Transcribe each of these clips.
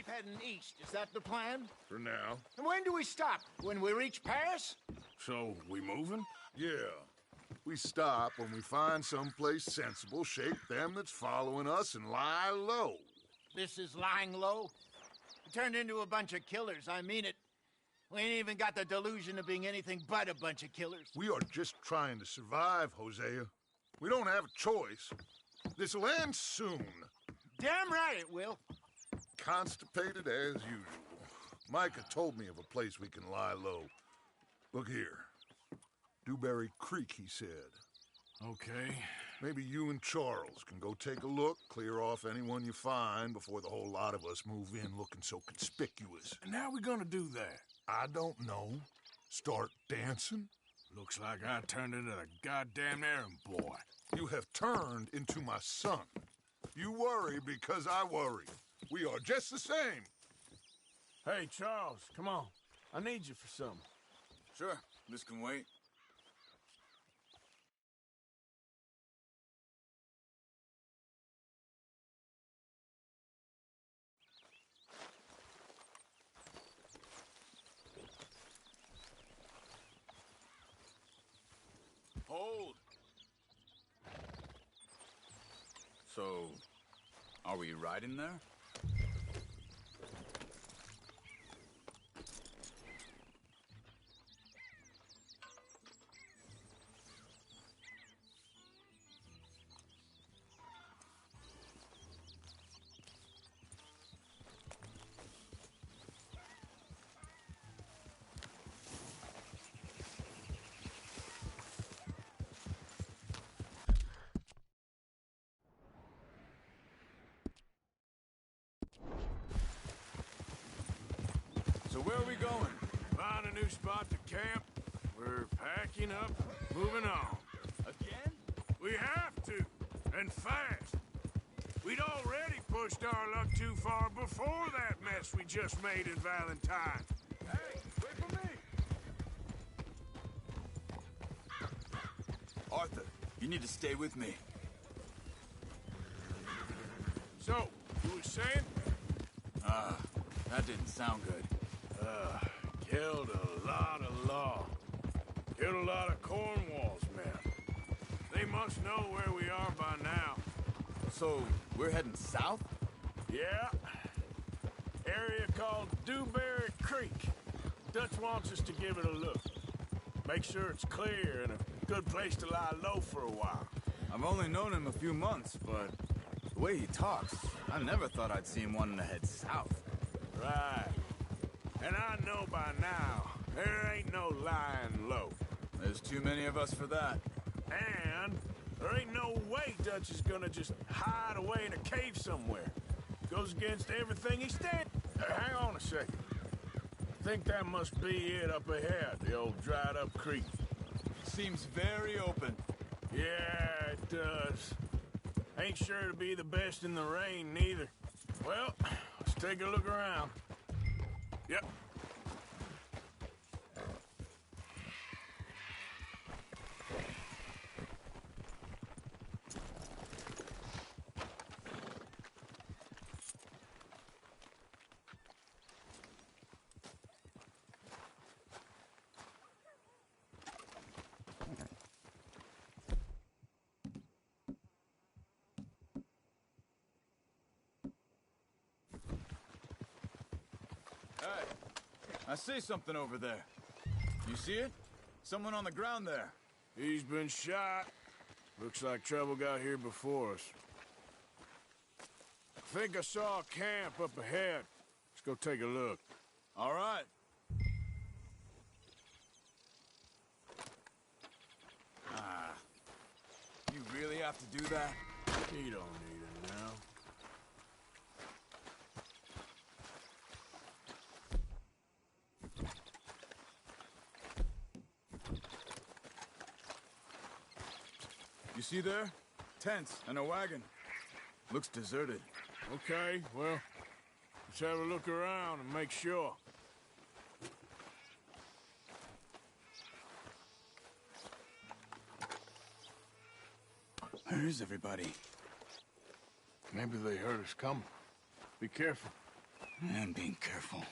keep heading east. Is that the plan? For now. And when do we stop? When we reach Paris? So, we moving? Yeah. We stop when we find someplace sensible, shake them that's following us, and lie low. This is lying low? We turned into a bunch of killers, I mean it. We ain't even got the delusion of being anything but a bunch of killers. We are just trying to survive, Hosea. We don't have a choice. This'll end soon. Damn right it will. Constipated as usual. Micah told me of a place we can lie low. Look here. Dewberry Creek, he said. Okay. Maybe you and Charles can go take a look, clear off anyone you find before the whole lot of us move in looking so conspicuous. And how we gonna do that? I don't know. Start dancing? Looks like I turned into the goddamn errand boy. You have turned into my son. You worry because I worry. We are just the same. Hey, Charles, come on. I need you for something. Sure, this can wait. Hold! So, are we riding there? So where are we going? Find a new spot to camp. We're packing up, moving on. Again? We have to, and fast. We'd already pushed our luck too far before that mess we just made in Valentine. Hey, wait for me! Arthur, you need to stay with me. So, you were saying? That didn't sound good. Killed a lot of law. Killed a lot of Cornwall's men. They must know where we are by now. So, we're heading south? Yeah. Area called Dewberry Creek. Dutch wants us to give it a look. Make sure it's clear and a good place to lie low for a while. I've only known him a few months, but the way he talks, I never thought I'd see him wanting to head south. Right. And I know by now, there ain't no lying low. There's too many of us for that. And there ain't no way Dutch is gonna just hide away in a cave somewhere. Goes against everything he stands. Hang on a second. I think that must be it up ahead, the old dried up creek. Seems very open. Yeah, it does. Ain't sure to be the best in the rain, neither. Well, let's take a look around. Yep. Hey, I see something over there. You see it? Someone on the ground there. He's been shot. Looks like trouble got here before us. I think I saw a camp up ahead. Let's go take a look. All right. You really have to do that? He don't need it now. You see there? Tents and a wagon. Looks deserted. Okay, well, let's have a look around and make sure. Where is everybody? Maybe they heard us coming. Be careful. I am being careful.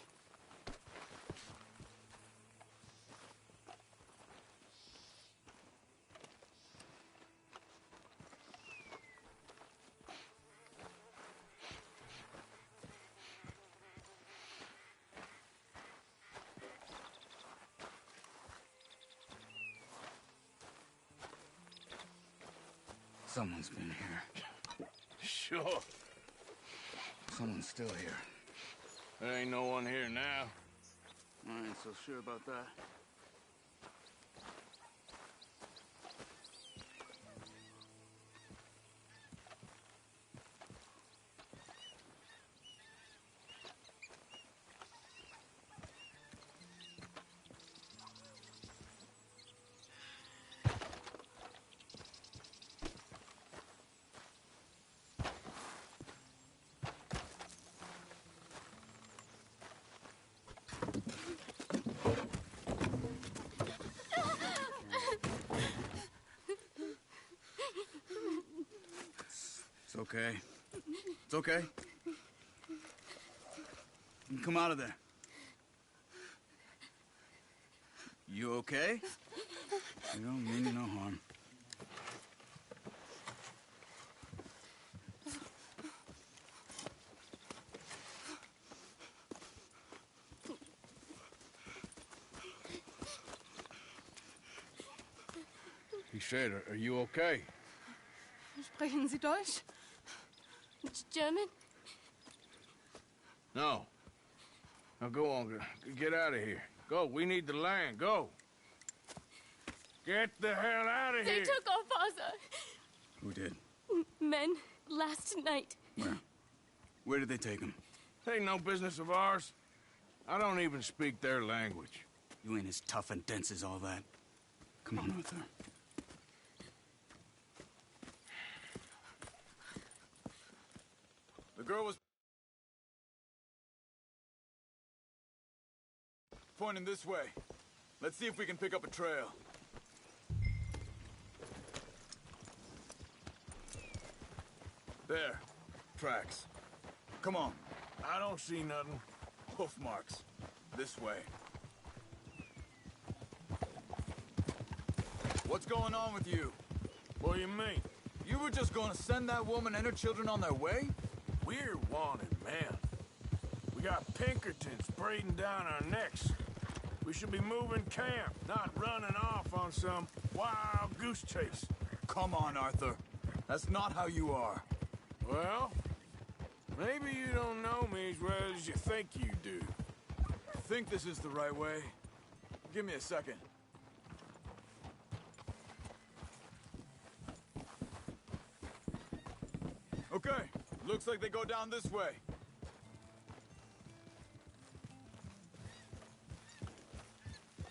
Someone's been here. Sure. Someone's still here. There ain't no one here now. I ain't so sure about that. It's okay. It's okay. You can come out of there. You okay? You don't mean you no harm. He said, are you okay? Sprechen Sie Deutsch? German? No. Now go on, get out of here. Go, we need the land, go. Get the hell out of They here. took our father. Who did? Men last night. Where? Where did they take him? Ain't no business of ours. I don't even speak their language. You ain't as tough and dense as all that. Come on, Arthur. The girl was pointing this way. Let's see if we can pick up a trail. There. Tracks. Come on. I don't see nothing. Hoof marks. This way. What's going on with you? What do you mean? You were just going to send that woman and her children on their way? We're wanted, man. We got Pinkertons braiding down our necks. We should be moving camp, not running off on some wild goose chase. Come on, Arthur. That's not how you are. Well, maybe you don't know me as well as you think you do. I think this is the right way. Give me a second. Okay, looks like they go down this way.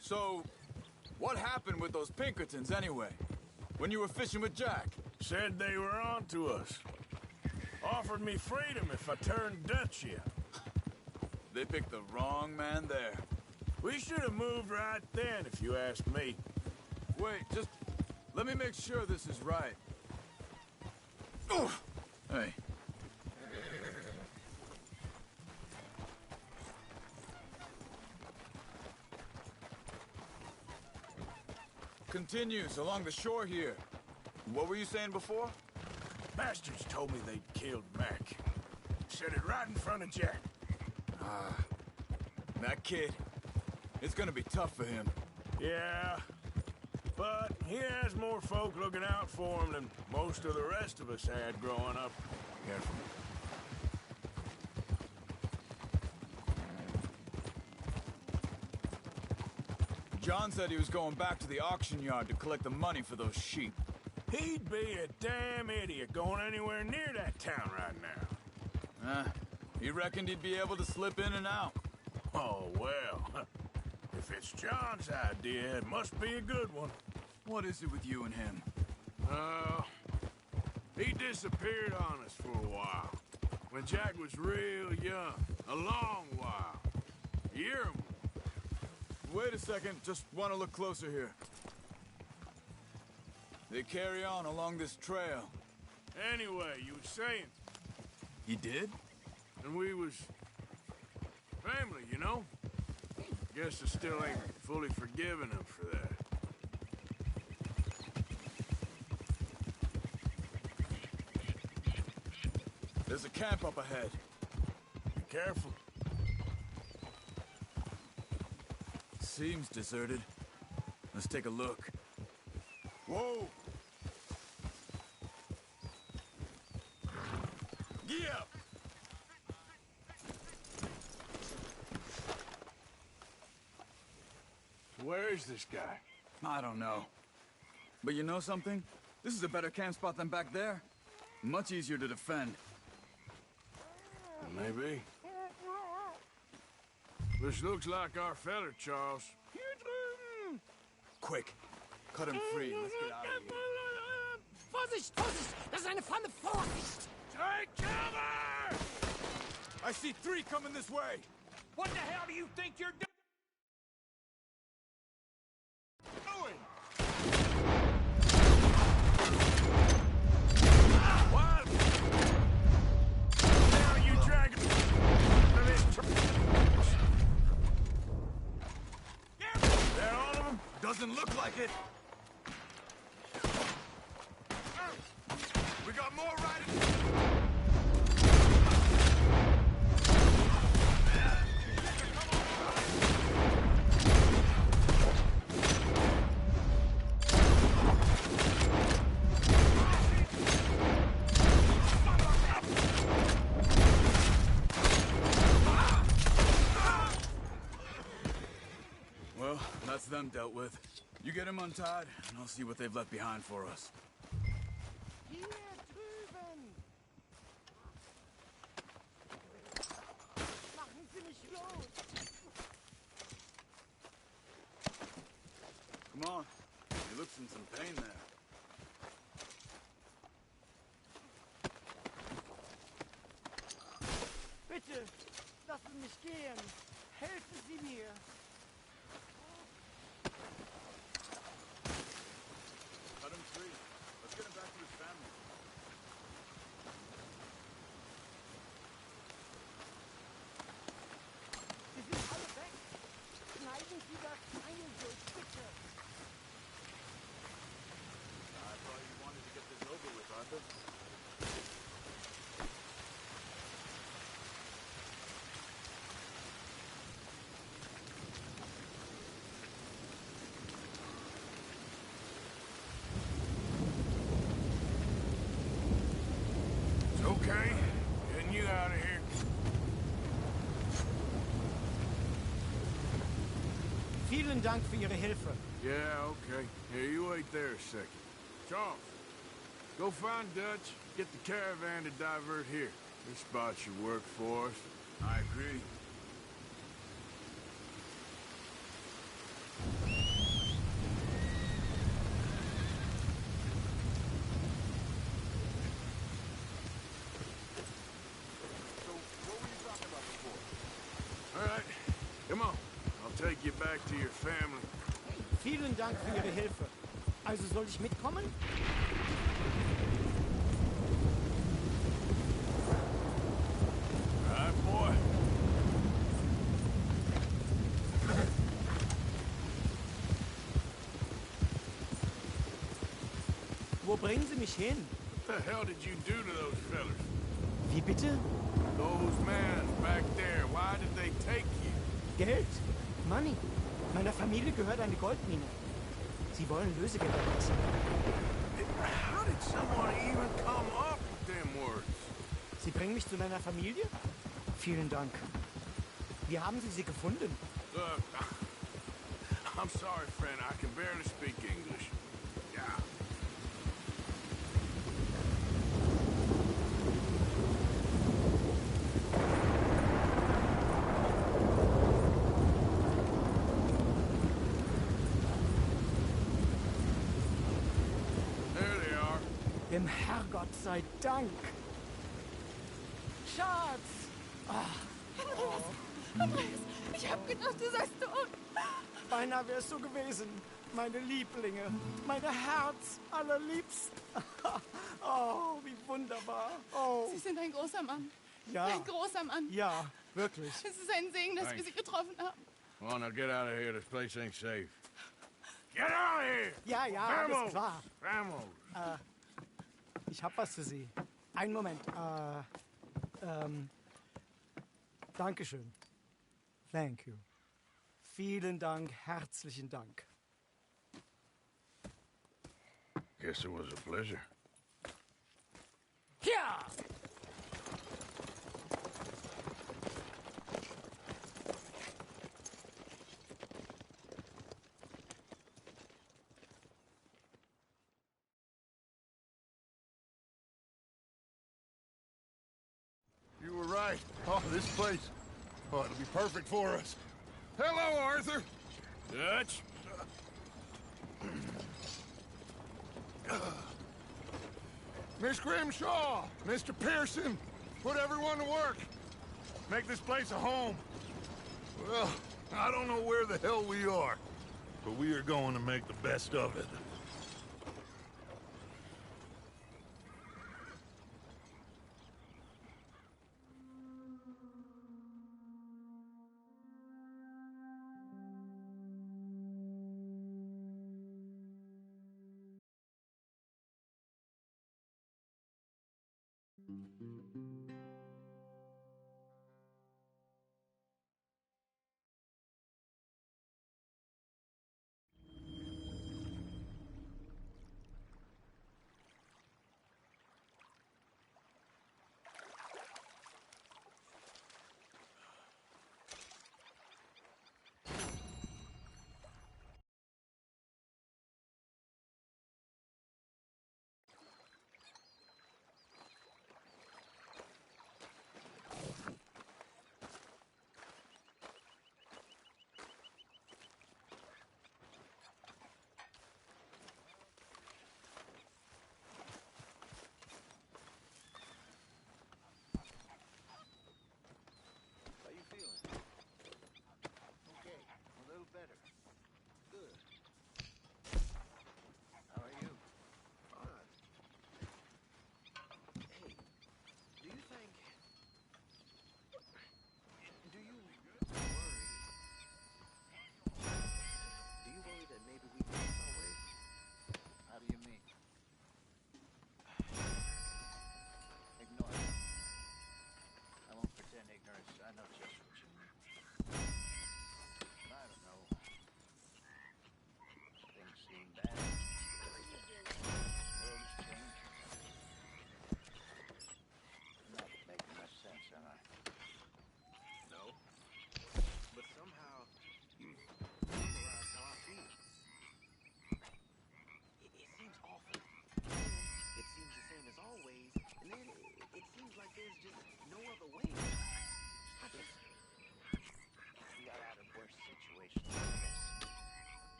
So, what happened with those Pinkertons anyway? When you were fishing with Jack? Said they were on to us. Offered me freedom if I turned Dutch yet. They picked the wrong man there. We should have moved right then, if you ask me. Wait, just let me make sure this is right. Hey. Continues along the shore here. What were you saying before? Bastards told me they'd killed Mac. Said it right in front of Jack. That kid, it's gonna be tough for him. Yeah, but he has more folk looking out for him than most of the rest of us had growing up. Careful. John said he was going back to the auction yard to collect the money for those sheep. He'd be a damn idiot going anywhere near that town right now. He reckoned he'd be able to slip in and out. Oh, well. If it's John's idea, it must be a good one. What is it with you and him? He disappeared on us for a while. When Jack was real young. A long while. A year or more. Wait a second, just want to look closer here. They carry on along this trail. Anyway, you was saying, He did? and we was Family, you know? Guess I still ain't fully forgiven him for that. There's a camp up ahead. Be careful. Seems deserted. Let's take a look. Whoa! Yeah! Where is this guy? I don't know. But you know something? This is a better camp spot than back there. Much easier to defend. Maybe. This looks like our fella, Charles. Quick, cut him free. Let's get out of here. Vorsicht, Vorsicht! Das ist eine Pfanne! Vorsicht! Take cover! I see 3 coming this way. What the hell do you think you're doing? What? Now you dragging That all of them? Doesn't look like it. We got more riding. Well, that's them dealt with. You get them untied, and I'll see what they've left behind for us. Hier drüben! Machen Sie mich los! Come on. He looks in some pain there. Bitte, lassen mich gehen! Helfen Sie mir! Cut him free. Let's get him back to his family. Sie sind alle weg! Schneiden Sie das Seil durch, bitte! I thought you wanted to get this over with, Arthur. It's okay. Getting you out of here. Vielen Dank für Ihre Hilfe. Yeah, okay. Here, you wait there a second. Charles, go find Dutch. Get the caravan to divert here. This spot should work for us. I agree. So, what were you talking about before? All right, come on. I'll take you back to your family. Vielen Dank für Ihre Hilfe. Also soll ich mitkommen? All right, boy. Wo bringen Sie mich hin? What the hell did you do to those fellas? Wie bitte? Those men back there, why did they take you? Geld? Money? Meiner Familie gehört eine Goldmine. Sie wollen Lösegeld erpressen. How did someone even come up with them words? Sie bringen mich zu deiner Familie? Vielen Dank. Wie haben Sie gefunden? Look, I'm sorry, friend. I can barely speak English. Yeah. There they are. Dem Herrgott sei Dank. Schatz! Andreas, ich hab gedacht, du seist tot. Beinahe wär's so gewesen. Meine Lieblinge, meine Herz allerliebst. Oh, wie wunderbar. Oh, Sie sind ein großer Mann. ja. Ein großer Mann. Ja, Wirklich. Es ist ein Segen, dass wir Thanks. Sie getroffen haben. Well, now get out of here. This place ain't safe. Get out of here! Ja, ja, alles klar. Vamos! Ich hab was für Sie. Einen Moment. Dankeschön. Thank you. Vielen Dank, herzlichen Dank. Guess it was a pleasure. Ja! You were right. Oh, this place. Oh, it'll be perfect for us. Hello, Arthur. Dutch? Miss Grimshaw, Mr. Pearson, put everyone to work. Make this place a home. Well, I don't know where the hell we are, but we are going to make the best of it.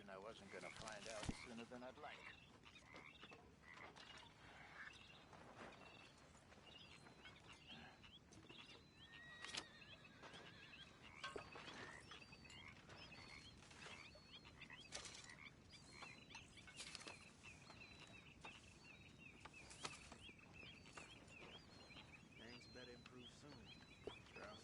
I wasn't gonna find out sooner than I'd like. Things better improve soon. Strauss.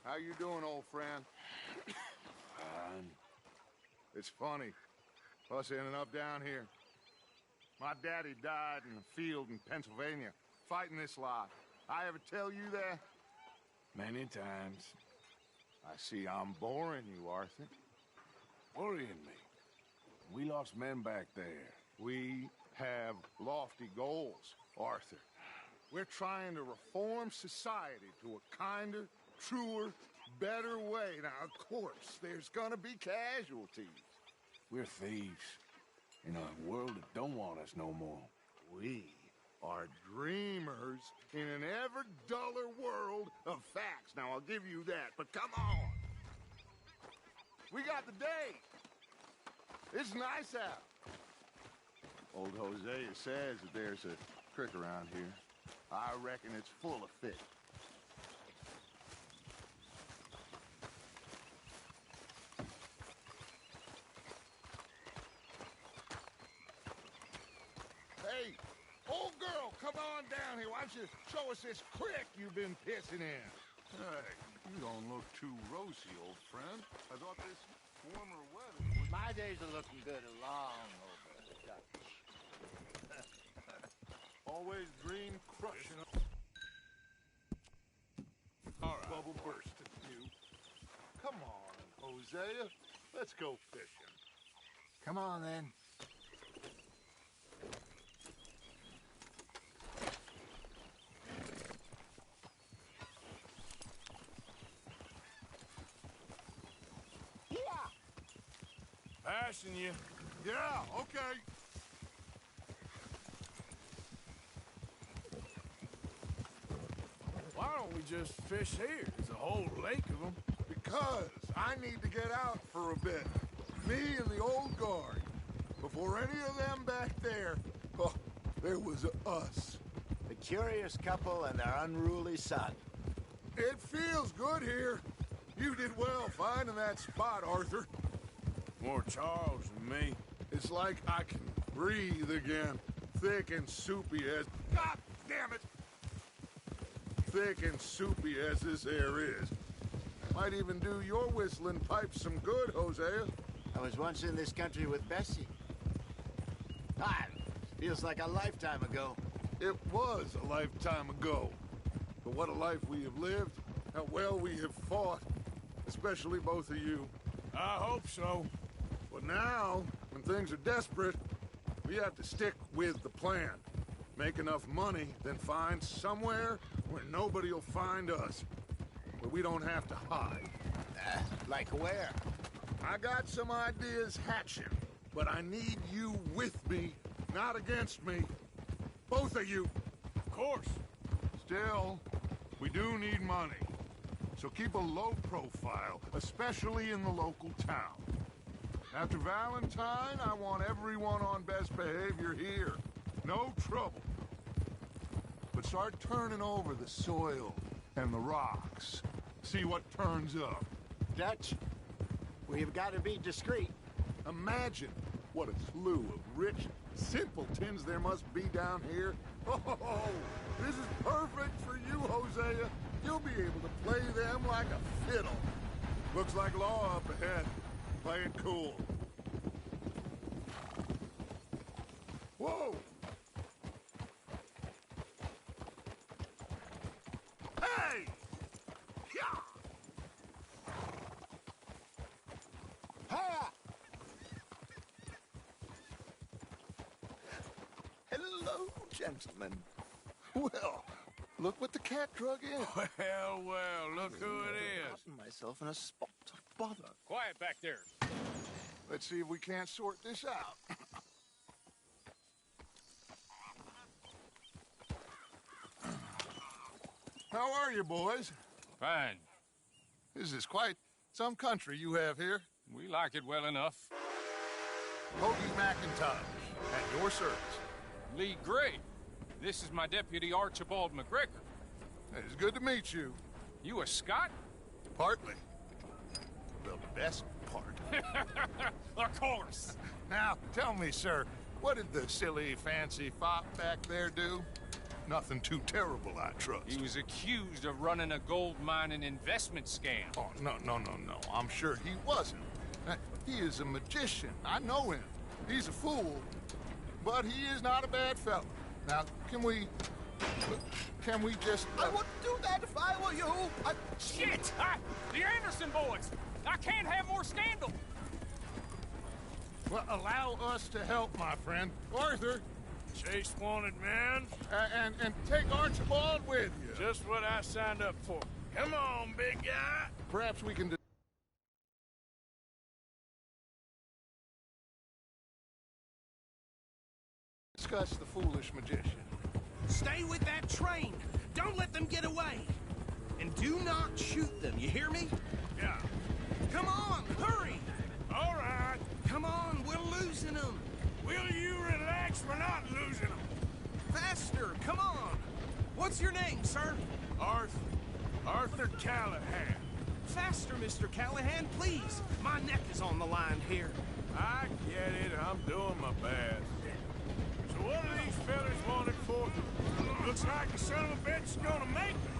How you doing, old friend? It's funny, us ending up down here. My daddy died in the field in Pennsylvania, fighting this lot. I ever tell you that? Many times. I see I'm boring you, Arthur. Worrying me. We lost men back there. We have lofty goals, Arthur. We're trying to reform society to a kinder, truer, better way. Now, of course, there's gonna be casualties. We're thieves. In a world that don't want us no more. We are dreamers in an ever duller world of facts. Now, I'll give you that, but come on. We got the day. It's nice out. Old Hosea says that there's a creek around here. I reckon it's full of fish. Hey, old girl, come on down here. Why don't you show us this creek you've been pissing in? Hey, you don't look too rosy, old friend. I thought this warmer weather would... My days are looking good along over Dutch. Always green crushing. All right. Bubble bursting, you. Come on, Hosea. Let's go fishing. Come on, then. Passing you. Yeah, okay. Why don't we just fish here? There's a whole lake of them. Because I need to get out for a bit. Me and the old guard. Before any of them back there, oh, there was us. The curious couple and their unruly son. It feels good here. You did well finding that spot, Arthur. More Charles than me. It's like I can breathe again. Thick and soupy as... God damn it! Thick and soupy as this air is. Might even do your whistling pipes some good, Hosea. I was once in this country with Bessie. Ah, feels like a lifetime ago. It was a lifetime ago. But what a life we have lived. How well we have fought. Especially both of you. I hope so. But now, when things are desperate, we have to stick with the plan. Make enough money, then find somewhere where nobody will find us. Where we don't have to hide. Like where? I got some ideas hatching, but I need you with me, not against me. Both of you. Of course. Still, we do need money. So keep a low profile, especially in the local town. After Valentine, I want everyone on best behavior here. No trouble. But start turning over the soil and the rocks. See what turns up. Dutch, we've got to be discreet. Imagine what a slew of rich simpletons there must be down here. Oh, this is perfect for you, Hosea. You'll be able to play them like a fiddle. Looks like law up ahead. Play it cool. Whoa! Hey! Yeah! Ha! Hello, gentlemen. Well, look what the cat drug in. Well, look who it is. Gotten myself in a spot of bother. Quiet back there. Let's see if we can't sort this out. How are you, boys? Fine. This is quite some country you have here. We like it well enough. Hoagie McIntosh, at your service. Lee Gray. This is my deputy, Archibald McGregor. It's good to meet you. You a Scot? Partly. The best part. Of course. Now, tell me, sir, what did the silly, fancy fop back there do? Nothing too terrible, I trust. He was accused of running a gold mining investment scam. Oh, no. I'm sure he wasn't. He is a magician. I know him. He's a fool, but he is not a bad fellow. Now, can we just... I wouldn't do that if I were you. Shit! The Anderson boys! I can't have more scandal! Well, allow us to help, my friend. Arthur, Chase wanted man. and take Archibald with you. Just what I signed up for. Come on, big guy. Perhaps we can discuss the foolish magician. Stay with that train. Don't let them get away. And do not shoot them, you hear me? Yeah. Come on, hurry! All right. Come on, we're losing them. Will you relax? We're not losing them. Faster, come on. What's your name, sir? Arthur Callahan. Faster, Mr. Callahan, please. My neck is on the line here. I get it. I'm doing my best. So what are these fellas wanted for? Looks like the son of a bitch is gonna make me.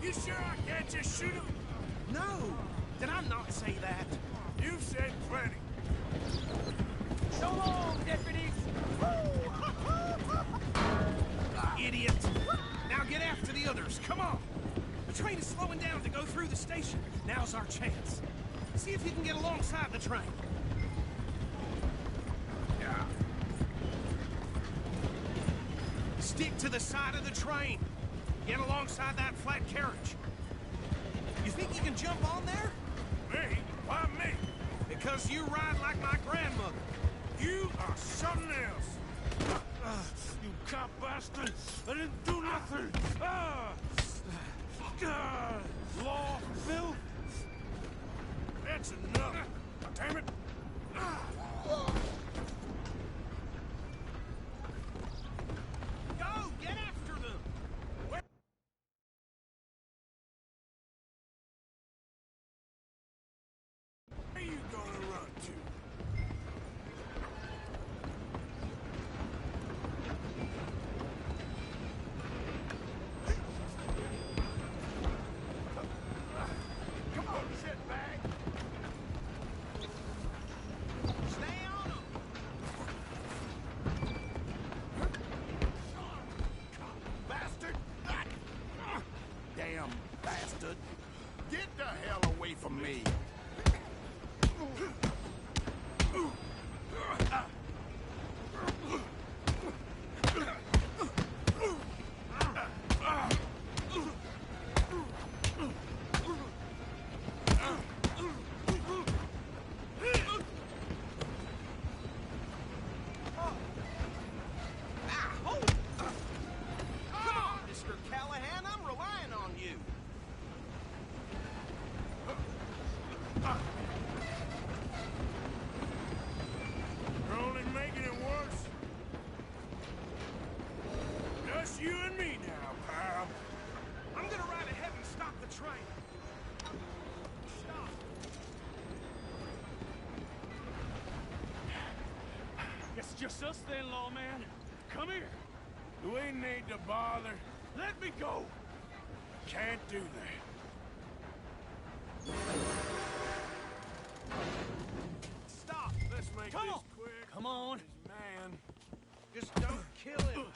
You sure I can't just shoot him? No. Did I not say that? You've said plenty. So long, deputies! Idiot. Now get after the others. Come on. The train is slowing down to go through the station. Now's our chance. See if you can get alongside the train. Yeah. Stick to the side of the train. Get alongside that flat carriage. You think you can jump on there? Me? Why me? Because you ride like my grandmother. You are something else. You cop bastard! I didn't do nothing! Law, Phil? That's enough! Damn it! Go! Get after them! Where are you gonna run to? Come on, shitbag! Stay on them! Bastard! Damn bastard. Get the hell away from me. Come on, Mr. Callahan, I'm relying on you. You're only making it worse. Just you and me now, pal. I'm gonna ride ahead and stop the train. Stop. Guess it's just us then, lawman. Come here. We need to bother. Let me go. Can't do that. Stop. Let's make Come this on. quick. Come on. This man. Just don't kill him.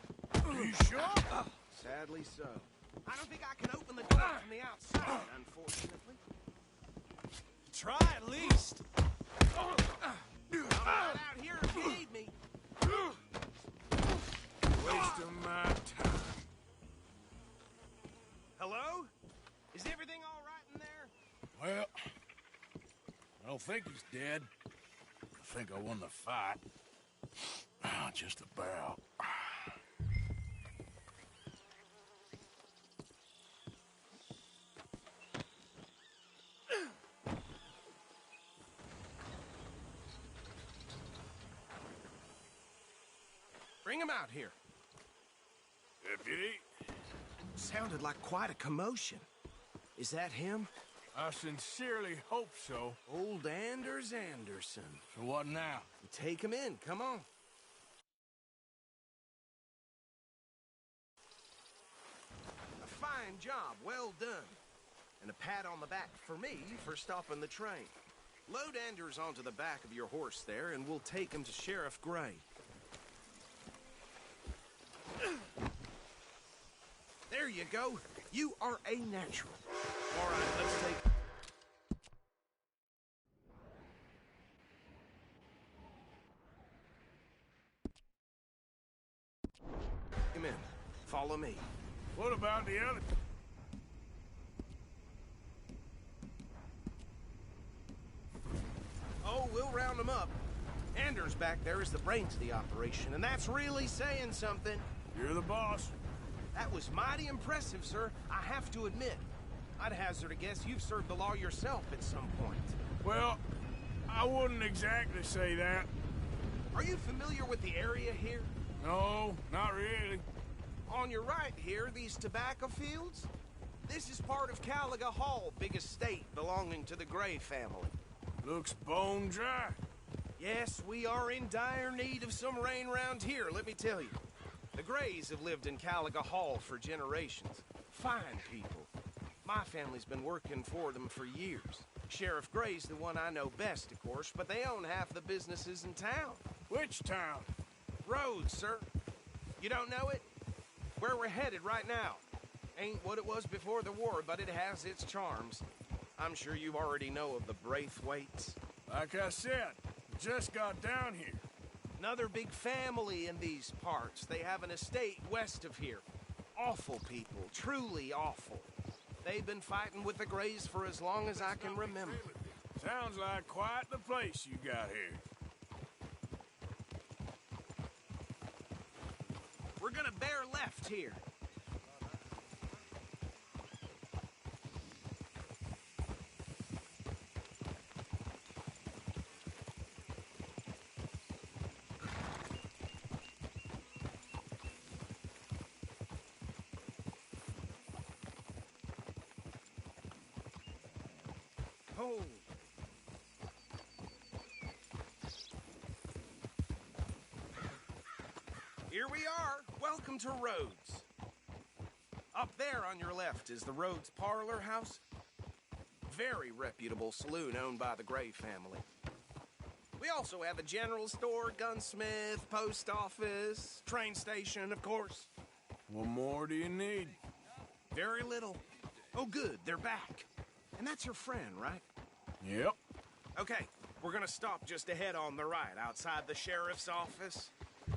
Are you sure? Sadly so. I don't think I can open the door from the outside, unfortunately. Try at least. I'm right out here if you need me. Wasting my time. Hello? Is everything all right in there? Well, I don't think he's dead. I think I won the fight. Just about. Bring him out here. Deputy, Sounded like quite a commotion. Is that him? I sincerely hope so. Old Anders Anderson. So what now? Take him in, come on. A fine job, well done. And a pat on the back for me for stopping the train. Load Anders onto the back of your horse there, and we'll take him to Sheriff Gray. There you go. You are a natural. All right, let's take... Come in. Follow me. What about the other? Oh, we'll round them up. Anders back there is the brains of the operation, and that's really saying something. You're the boss. That was mighty impressive, sir. I have to admit. I'd hazard a guess you've served the law yourself at some point. Well, I wouldn't exactly say that. Are you familiar with the area here? No, not really. On your right here, these tobacco fields? This is part of Caliga Hall, big estate belonging to the Gray family. Looks bone dry. Yes, we are in dire need of some rain round here, let me tell you. The Grays have lived in Caliga Hall for generations. Fine people. My family's been working for them for years. Sheriff Gray's the one I know best, of course, but they own half the businesses in town. Which town? Rhodes, sir. You don't know it? Where we're headed right now. Ain't what it was before the war, but it has its charms. I'm sure you already know of the Braithwaites. Like I said, just got down here. Another big family in these parts. They have an estate west of here. Awful people, truly awful. They've been fighting with the Grays for as long as I can remember. Sounds like quite the place you got here. We're gonna bear left here. Oh. Here we are. Welcome to Rhodes. Up there on your left is the Rhodes Parlor House. Very reputable saloon owned by the Gray family. We also have a general store, gunsmith, post office, train station, of course. What more do you need? Very little. Oh, good. They're back. And that's your friend, right? Yep. Okay, we're gonna stop just ahead on the right, outside the sheriff's office.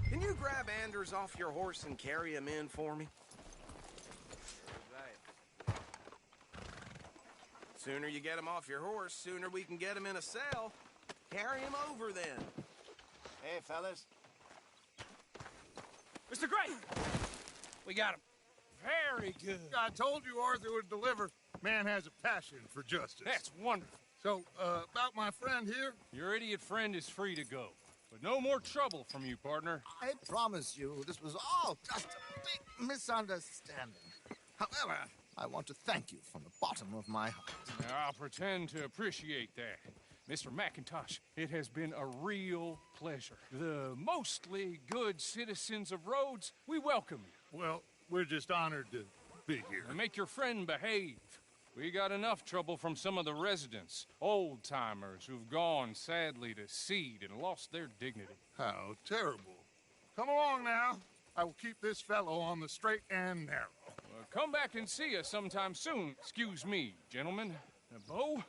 Can you grab Anders off your horse and carry him in for me? Right. Sooner you get him off your horse, sooner we can get him in a cell. Carry him over, then. Hey, fellas. Mr. Gray! We got him. Very good. I told you Arthur would deliver. Man has a passion for justice. That's wonderful. So, about my friend here? Your idiot friend is free to go. But no more trouble from you, partner. I promise you, this was all just a big misunderstanding. However, I want to thank you from the bottom of my heart. I'll pretend to appreciate that. Mr. McIntosh, it has been a real pleasure. The mostly good citizens of Rhodes, we welcome you. Well, we're just honored to be here. And make your friend behave. We got enough trouble from some of the residents, old-timers who've gone, sadly, to seed and lost their dignity. How terrible. Come along now. I will keep this fellow on the straight and narrow. Come back and see us sometime soon. Excuse me, gentlemen. Bo,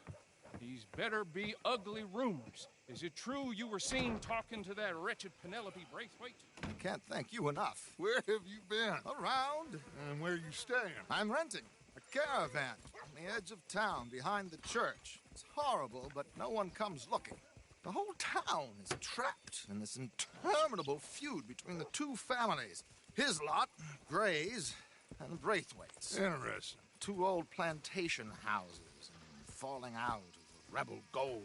these better be ugly rumors. Is it true you were seen talking to that wretched Penelope Braithwaite? I can't thank you enough. Where have you been? Around. And where are you staying? I'm renting a caravan on the edge of town behind the church. It's horrible, but no one comes looking. The whole town is trapped in this interminable feud between the two families. His lot, Gray's, and Braithwaite's. Interesting. Two old plantation houses, and falling out of rebel gold,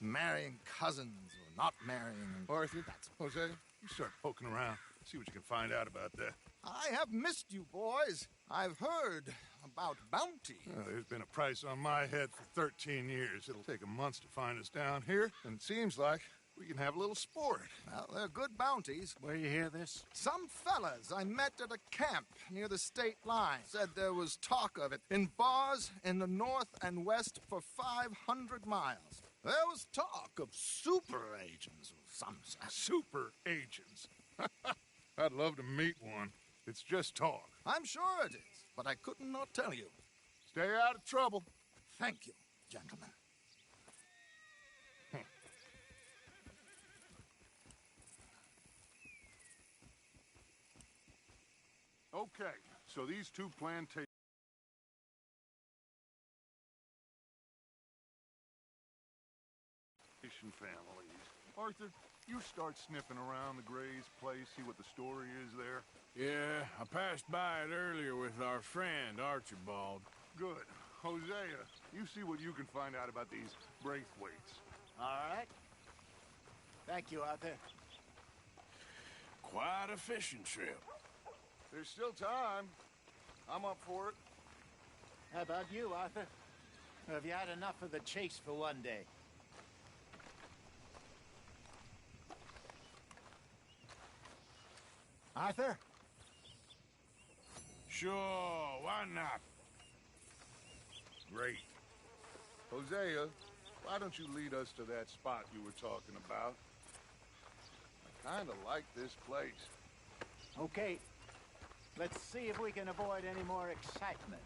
and marrying cousins or not marrying. Arthur, Jose, you start poking around. See what you can find out about that. I have missed you, boys. I've heard about bounty. Well, there's been a price on my head for 13 years. It'll take a month to find us down here, and it seems like we can have a little sport. Well, they're good bounties. Where you hear this? Some fellas I met at a camp near the state line said there was talk of it in bars in the north and west for 500 miles. There was talk of super agents of some sort. Super agents. I'd love to meet one. It's just talk. I'm sure it is, but I could not tell you. Stay out of trouble. Thank you, gentlemen. Okay, so these two plantations families. Arthur, you start sniffing around the Gray's place, see what the story is there. Yeah, I passed by it earlier with our friend, Archibald. Good. Hosea, you see what you can find out about these Braithwaites. All right. Thank you, Arthur. Quite a fishing trip. There's still time. I'm up for it. How about you, Arthur? Or have you had enough of the chase for one day? Arthur? Sure, why not? Great. Hosea, why don't you lead us to that spot you were talking about? I kind of like this place. Okay. Let's see if we can avoid any more excitement.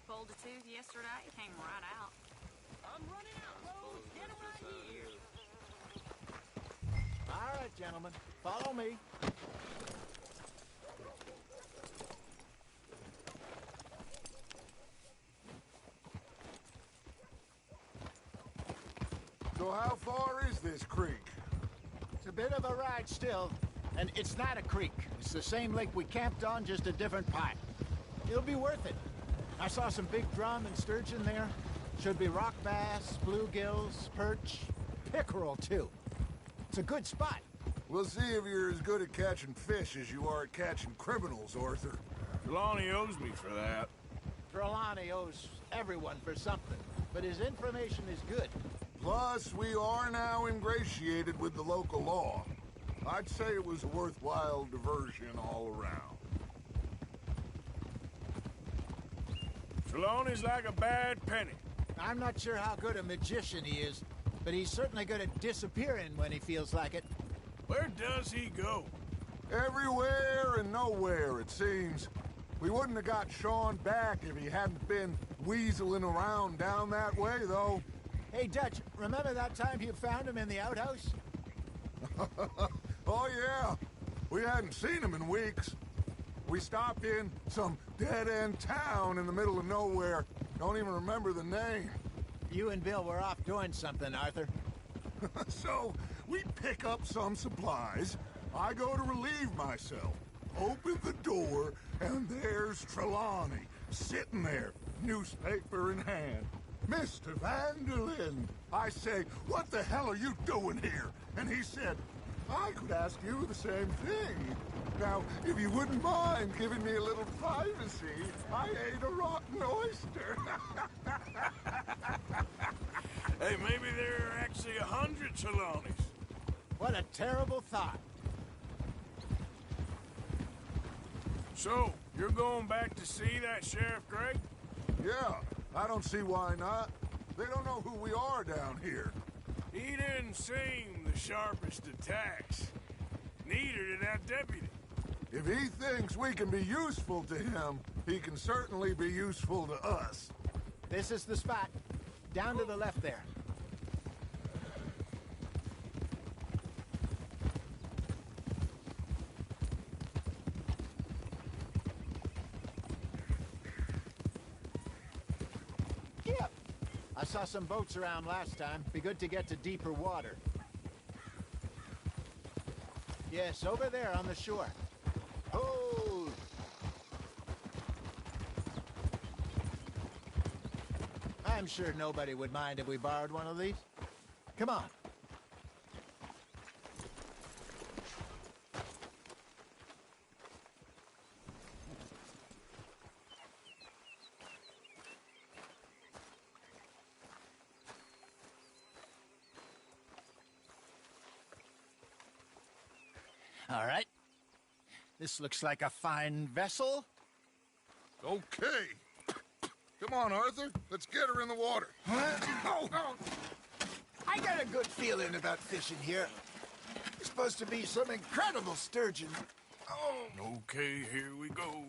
Pulled a tooth yesterday, came right out. I'm running out, Rose. Get him right here. All right, gentlemen. Follow me. So how far is this creek? It's a bit of a ride still, and it's not a creek. It's the same lake we camped on, just a different pipe. It'll be worth it. I saw some big drum and sturgeon there. Should be rock bass, bluegills, perch, pickerel too. It's a good spot. We'll see if you're as good at catching fish as you are at catching criminals, Arthur. Trelawney owes me for that. Trelawney owes everyone for something, but his information is good. Plus, we are now ingratiated with the local law. I'd say it was a worthwhile diversion all around. Trelawney's like a bad penny. I'm not sure how good a magician he is, but he's certainly good at disappearing when he feels like it. Where does he go? Everywhere and nowhere, it seems. We wouldn't have got Sean back if he hadn't been weaseling around down that way, though. Hey, Dutch, remember that time you found him in the outhouse? Oh, yeah. We hadn't seen him in weeks. We stopped in some dead-end town in the middle of nowhere. Don't even remember the name. You and Bill were off doing something, Arthur. So, we pick up some supplies. I go to relieve myself. Open the door, and there's Trelawney, sitting there, newspaper in hand. Mr. Vanderlyn. I say, what the hell are you doing here? And he said, I could ask you the same thing. Now, if you wouldn't mind giving me a little privacy, I ate a rotten oyster. Hey, maybe there are actually 100 Trelawneys. What a terrible thought. So, you're going back to see that Sheriff Gray? Yeah, I don't see why not. They don't know who we are down here. He didn't seem the sharpest attacks. Neither did that deputy. If he thinks we can be useful to him, he can certainly be useful to us. This is the spot. Down to the left there. Yep. I saw some boats around last time. Be good to get to deeper water. Yes, over there on the shore. Hold! I'm sure nobody would mind if we borrowed one of these. Come on. All right. This looks like a fine vessel. Okay. Come on, Arthur. Let's get her in the water. Oh. I got a good feeling about fishing here. It's supposed to be some incredible sturgeon. Oh. Okay, here we go.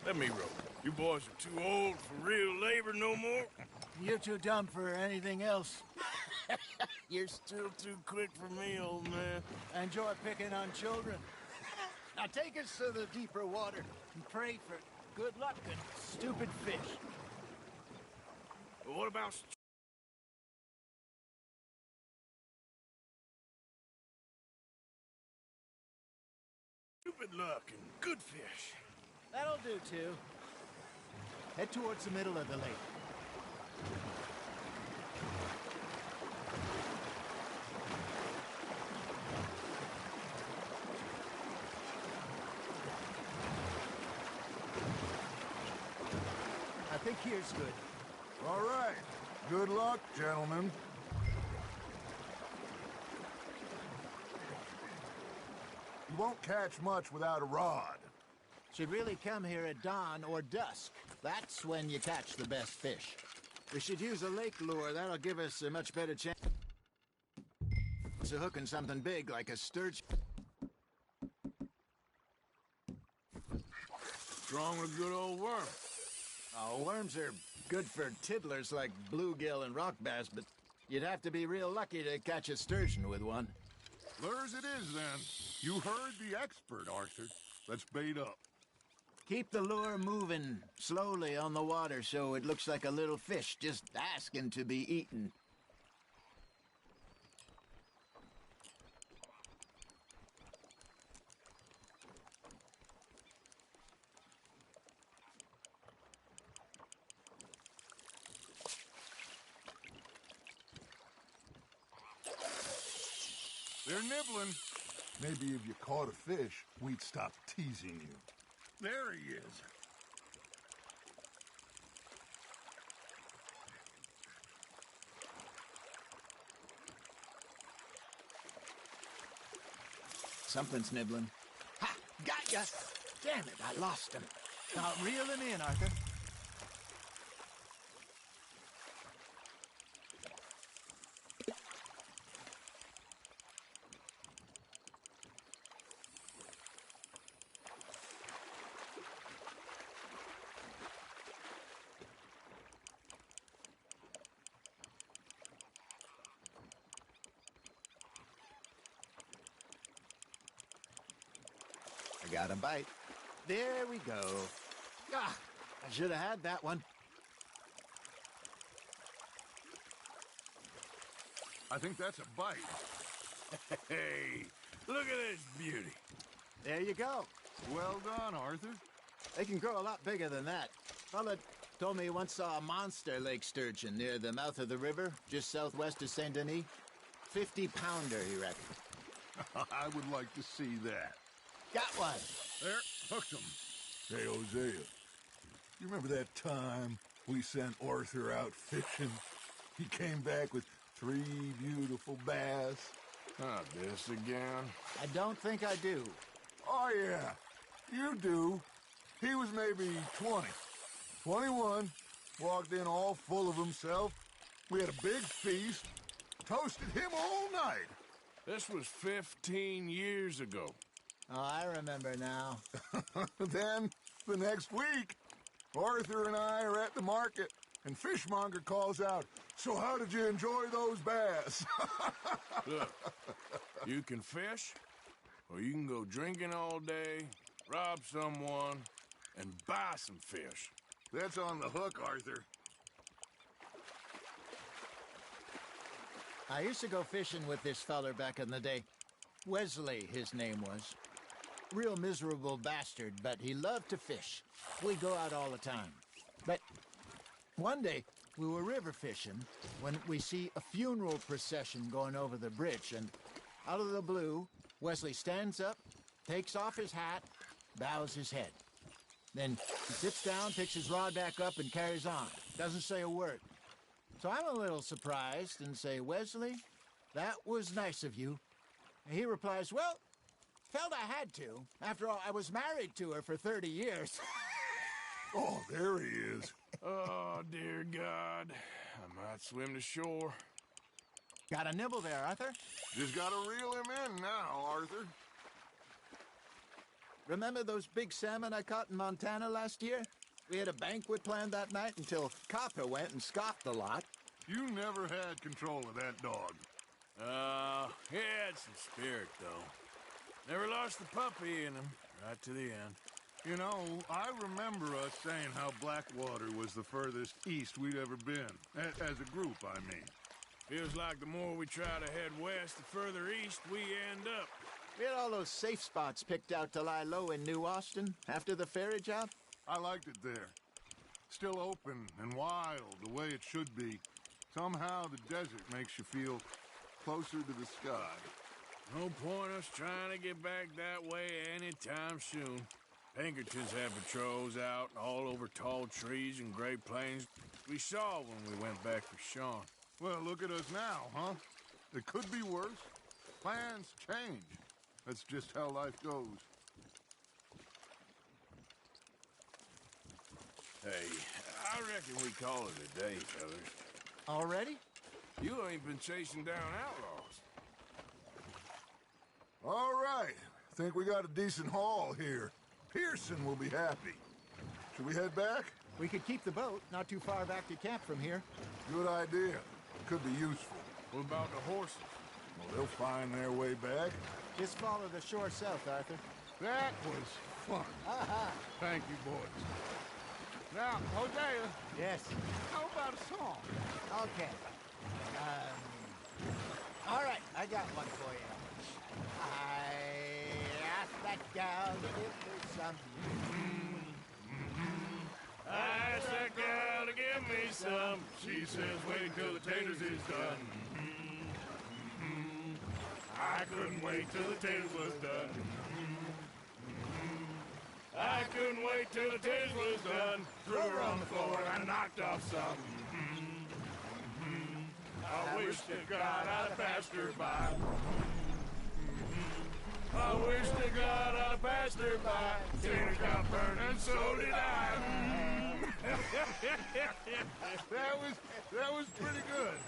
Let me row. You boys are too old for real labor no more. You're too dumb for anything else. You're still too quick for me, old man. I enjoy picking on children. Now take us to the deeper water and pray for good luck and stupid fish. What about stupid luck and good fish? That'll do, too. Head towards the middle of the lake. I think here's good. All right. Good luck, gentlemen. You won't catch much without a rod. Should really come here at dawn or dusk. That's when you catch the best fish. We should use a lake lure. That'll give us a much better chance of hooking something big like a sturgeon. Strong with a good old worm? Oh, worms are good for tiddlers like bluegill and rock bass, but you'd have to be real lucky to catch a sturgeon with one. Lures it is, then. You heard the expert, Arthur. Let's bait up. Keep the lure moving slowly on the water so it looks like a little fish just asking to be eaten. They're nibbling. Maybe if you caught a fish, we'd stop teasing you. There he is. Something's nibbling. Ha! Got ya! Damn it, I lost him. Now reel him in, Arthur. I got a bite. There we go. Ah, I should have had that one. I think that's a bite. Hey, look at this beauty. There you go. Well done, Arthur. They can grow a lot bigger than that. Fella told me he once saw a monster lake sturgeon near the mouth of the river, just southwest of Saint Denis. 50-pounder, he reckoned. I would like to see that. Got one. There, hooked him. Hey, Hosea, you remember that time we sent Arthur out fishing? He came back with 3 beautiful bass. Not this again. I don't think I do. Oh, yeah, you do. He was maybe 20, 21, walked in all full of himself. We had a big feast, toasted him all night. This was 15 years ago. Oh, I remember now. Then, the next week, Arthur and I are at the market, and Fishmonger calls out, "So how did you enjoy those bass?" Look, you can fish, or you can go drinking all day, rob someone, and buy some fish. That's on the hook, Arthur. I used to go fishing with this feller back in the day. Wesley, his name was. Real miserable bastard, but he loved to fish. We'd go out all the time. But one day, we were river fishing when we see a funeral procession going over the bridge, and out of the blue, Wesley stands up, takes off his hat, bows his head. Then he sits down, picks his rod back up, and carries on. Doesn't say a word. So I'm a little surprised and say, Wesley, that was nice of you. And he replies, well, felt I had to. After all, I was married to her for 30 years. Oh, there he is. Oh, dear God. I might swim to shore. Got a nibble there, Arthur? Just gotta reel him in now, Arthur. Remember those big salmon I caught in Montana last year? We had a banquet planned that night until Copper went and scoffed the lot. You never had control of that dog. He had some spirit, though. Never lost the puppy in him, right to the end. You know, I remember us saying how Blackwater was the furthest east we'd ever been. As a group, I mean. Feels like the more we try to head west, the further east we end up. We had all those safe spots picked out to lie low in New Austin after the ferry job. I liked it there. Still open and wild, the way it should be. Somehow the desert makes you feel closer to the sky. No point us trying to get back that way anytime soon. Pinkertons had patrols out all over tall trees and Great Plains. We saw when we went back for Sean. Well, look at us now, huh? It could be worse. Plans change. That's just how life goes. Hey, I reckon we call it a day, fellas. Already? You ain't been chasing down outlaws. All right. Think we got a decent haul here. Pearson will be happy. Should we head back? We could keep the boat not too far back to camp from here. Good idea. Could be useful. What about the horses? Well, they'll find their way back. Just follow the shore south, Arthur. That was fun. Thank you, boys. Now, Hosea. Yes. How about a song? Okay. All right, I got one for you. I asked that gal to give me some. I asked that gal to give me some. She says, wait till the taters is done. I couldn't wait till the taters was done. I couldn't wait till the taters was done. Threw her on the floor and knocked off some. I wish to God I'd passed her by. I wish to God I'd passed her by. Taters got burned and so did I. That was pretty good.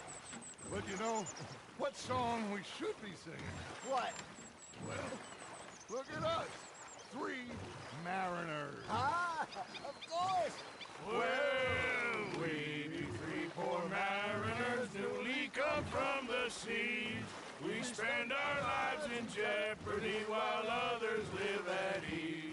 But you know, what song we should be singing? What? Well, look at us. 3 mariners. Ah, of course. Well, we be 3 poor mariners newly come from the seas. We spend our lives in jeopardy while others live at ease.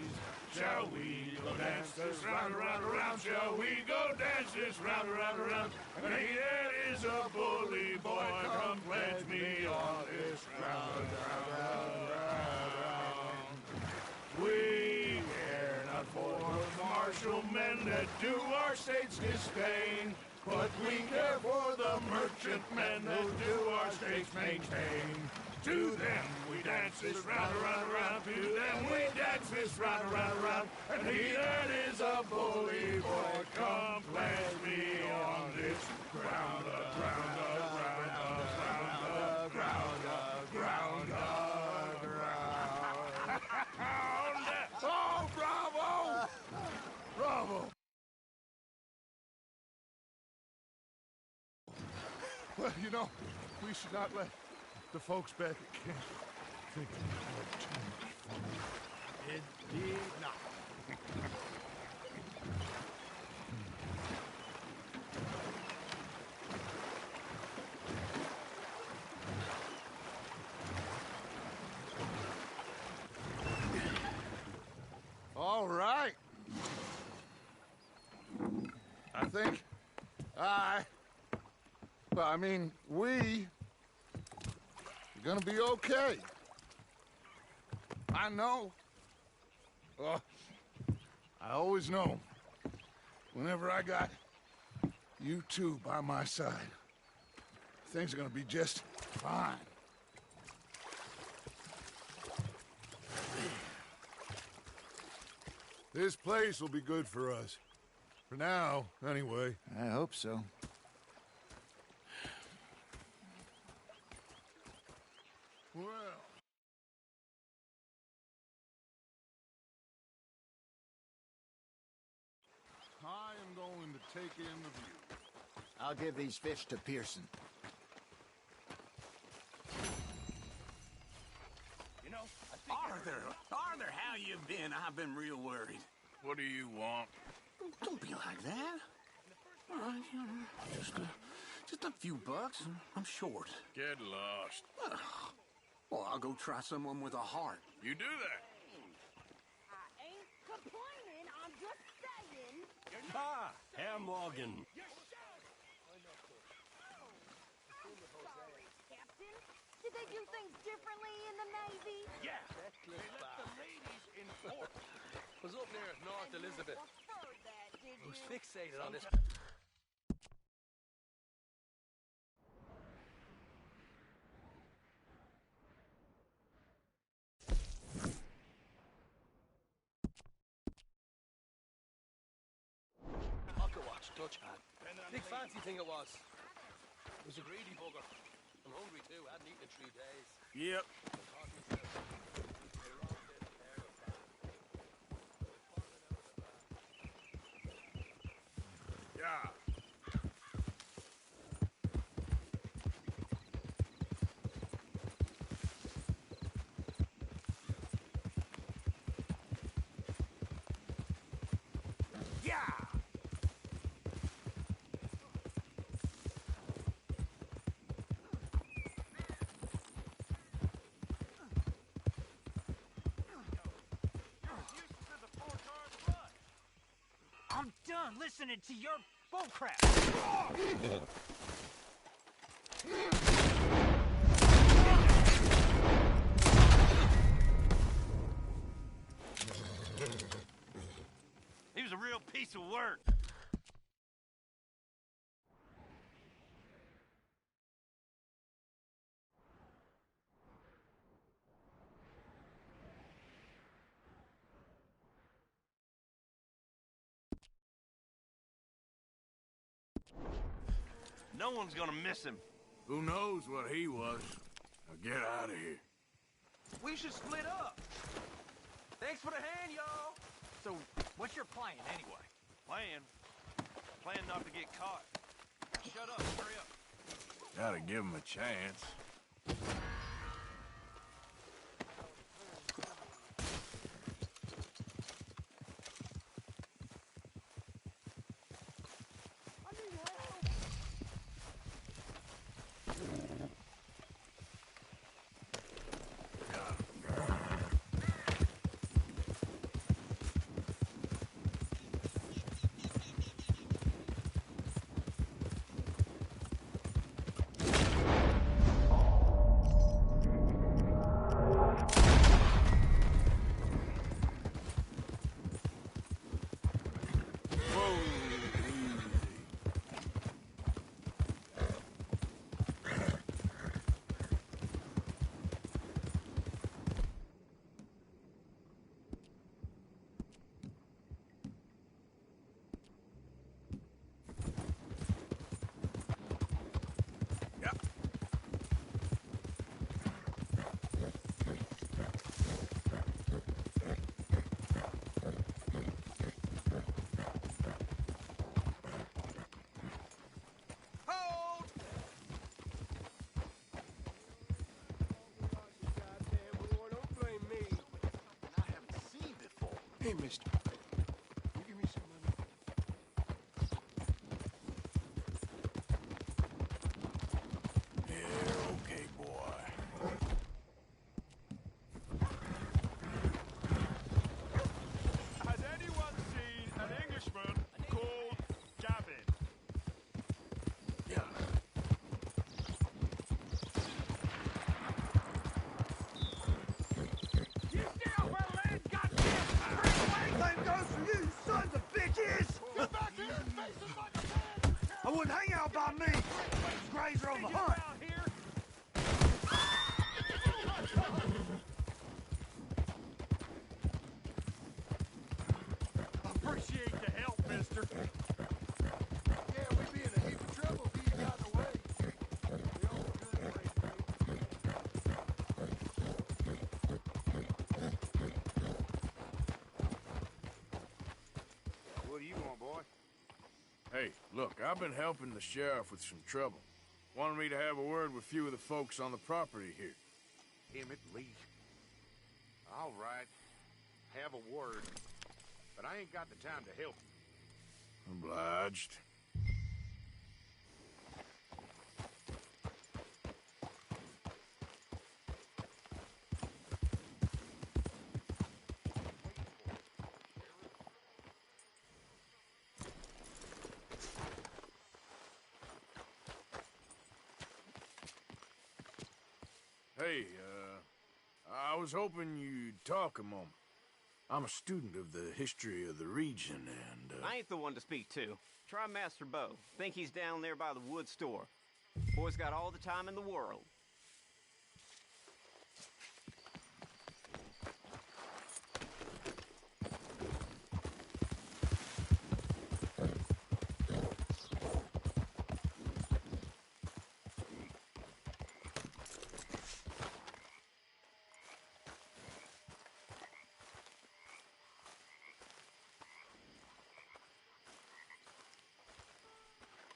Shall we go dance this round, around, around? Shall we go dance this round, around, around? And he that is a bully boy, come pledge me on this round, round, round, round. We care not for the martial men that do our state's disdain, but we care for the merchant men that do our state's maintain. To them we dance this round, around, around. To them we dance this round, around, around. And he that is a bully boy, come pledge me on this ground, ground, ground, ground, ground, ground, ground. Oh, bravo! Bravo! Well, you know, we should not let the folks back at camp think we're too much fun. Indeed not. All right. I think we are gonna be okay. I know. I always know. Whenever I got you two by my side, things are gonna be just fine. This place will be good for us. For now, anyway. I hope so. take in the view. I'll give these fish to Pearson. You know, I think... Arthur, how you been? I've been real worried. What do you want? Don't be like that. All right, you know, just a few bucks. I'm short. Get lost. Well, I'll go try someone with a heart. You do that. I ain't complaining, I'm just saying. Ah, ham logging. Sorry, Captain. Did they do things differently in the Navy? Yeah, they let the ladies in port. Was up there at North Elizabeth. Preferred that, did Who's you? fixated on this? Watch, Dutch had. Big fancy thing it was. It was a greedy bugger. I'm hungry too. I hadn't eaten in 3 days. Yep. Yeah. I'm done listening to your bullcrap. He was a real piece of work. No one's gonna miss him. Who knows what he was? Now get out of here. We should split up. Thanks for the hand, y'all. So, what's your plan anyway? Plan not to get caught. Now shut up, hurry up. Gotta give him a chance. Hey, mister. You give me some money? Yeah, okay, boy. Has anyone seen an Englishman called Gavin? Yeah. You stay off our land, goddamn! Same goes for you, sons of bitches! Get back here and face him like a man! I wouldn't hang out by me. Grazer on the hunt. Out here! Appreciate the help, mister. Yeah, we'd be in a heap of trouble if you got away. The old good way, What do you want, boy? Hey, look, I've been helping the sheriff with some trouble. Wanted me to have a word with a few of the folks on the property here. Emmett Lee. All right. Have a word. But I ain't got the time to help you. Obliged. Hey, I was hoping you'd talk a moment. I'm a student of the history of the region, and, I ain't the one to speak to. Try Master Bo. Think he's down there by the wood store. Boy's got all the time in the world.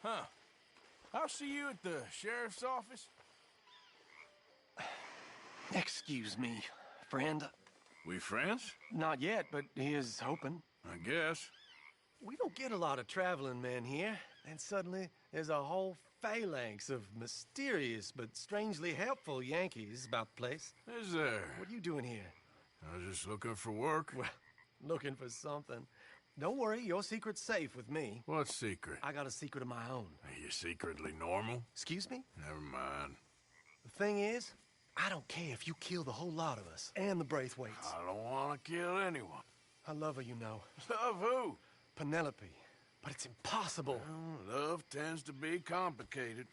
Huh. I'll see you at the sheriff's office. Excuse me, friend. We friends? Not yet, but he is hoping. I guess. We don't get a lot of traveling men here, and suddenly there's a whole phalanx of mysterious but strangely helpful Yankees about the place. Is there? What are you doing here? I was just looking for work. Well, looking for something. Don't worry, your secret's safe with me. What secret? I got a secret of my own. Are you secretly normal? Excuse me? Never mind. The thing is, I don't care if you kill the whole lot of us, and the Braithwaites. I don't want to kill anyone. I love her, you know. Love who? Penelope. But it's impossible. Well, love tends to be complicated.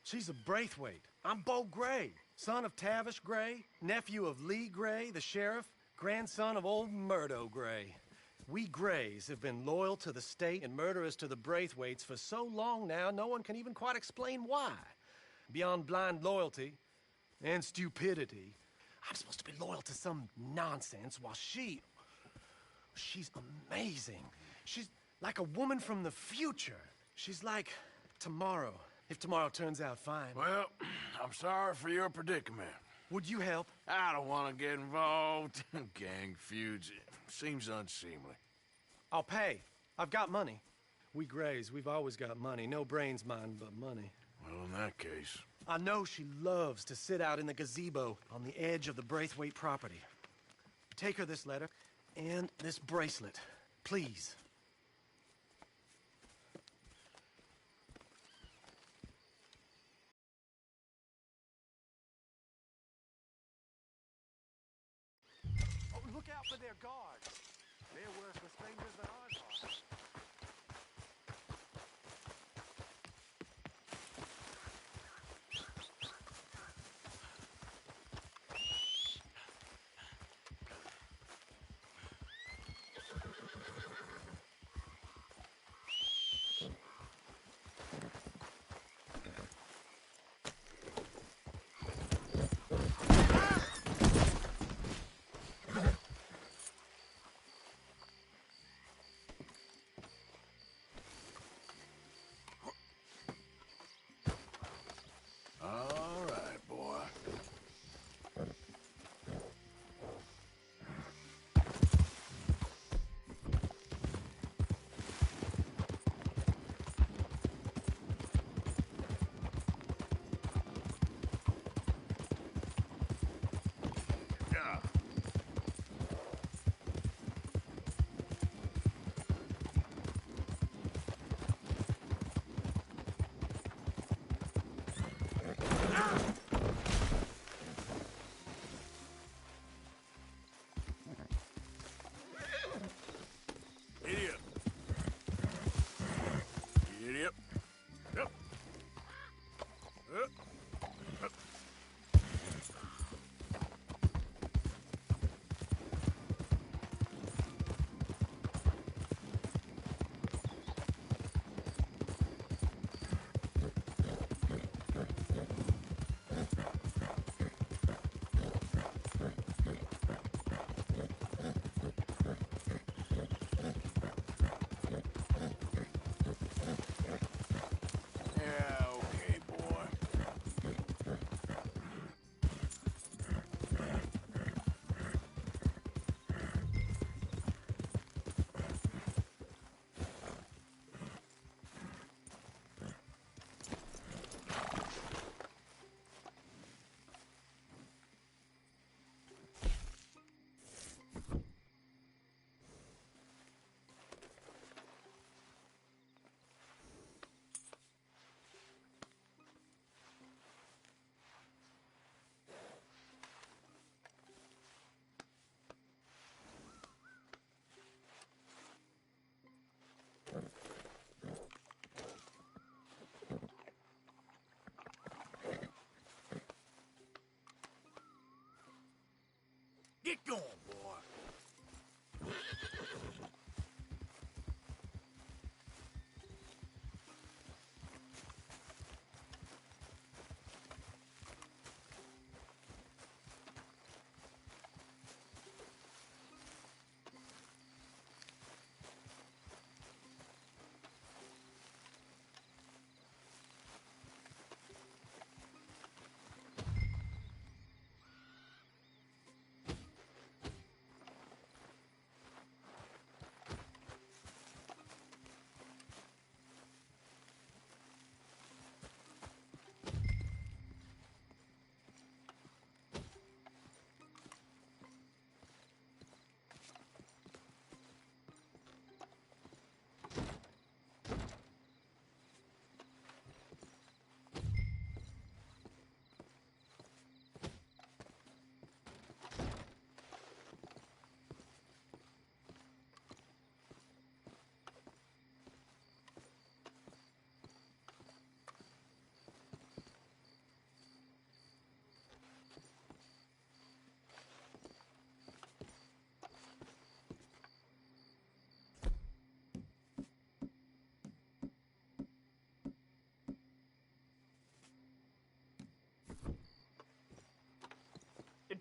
She's a Braithwaite. I'm Bo Gray, son of Tavish Gray, nephew of Lee Gray, the sheriff, grandson of old Murdo Gray. We Grays have been loyal to the state and murderous to the Braithwaites for so long now, no one can even quite explain why. Beyond blind loyalty and stupidity, I'm supposed to be loyal to some nonsense while she's amazing. She's like a woman from the future. She's like tomorrow, if tomorrow turns out fine. Well, I'm sorry for your predicament. Would you help? I don't want to get involved in gang feuds. It seems unseemly. I'll pay. I've got money. We Grays, we've always got money. No brains, mind, but money. Well, in that case... I know she loves to sit out in the gazebo on the edge of the Braithwaite property. Take her this letter and this bracelet, please. Oh, look out for their guards. They're worse for strangers than ours are.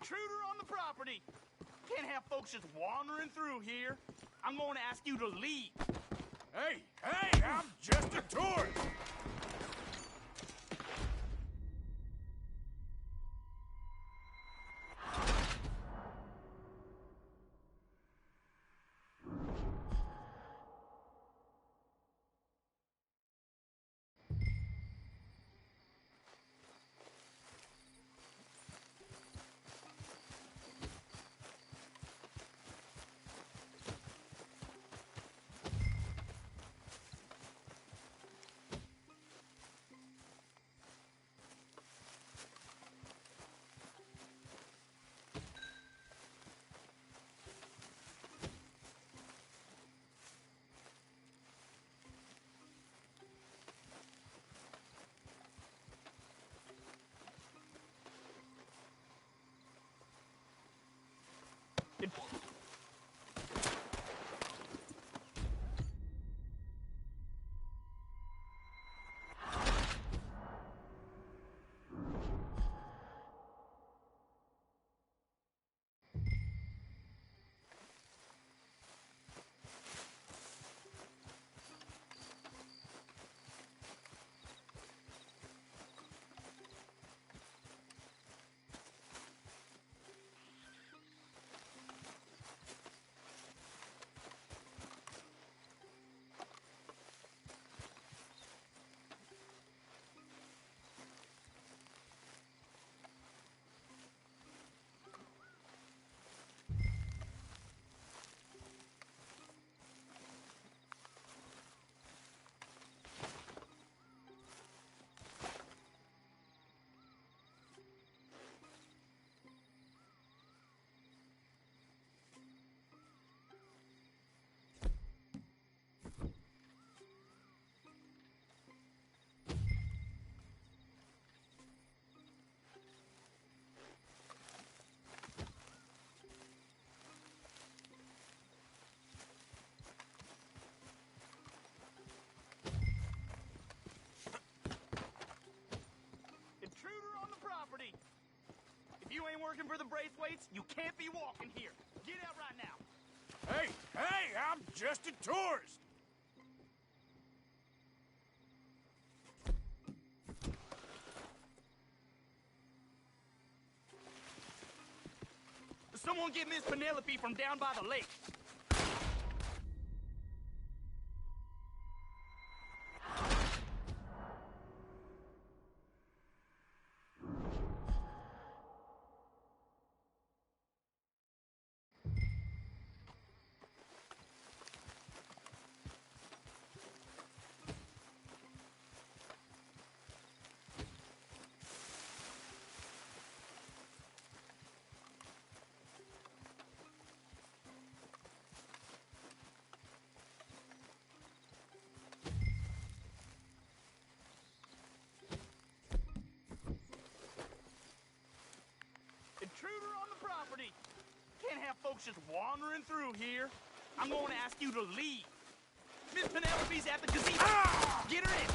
Intruder on the property. Can't have folks just wandering through here. I'm going to ask you to leave. Hey, hey, I'm just a tourist. If you ain't working for the Braithwaites, you can't be walking here. Get out right now. Hey, hey, I'm just a tourist. Someone get Miss Penelope from down by the lake. Intruder on the property. Can't have folks just wandering through here. I'm going to ask you to leave. Miss Penelope's at the gazebo. Ah! Get her in.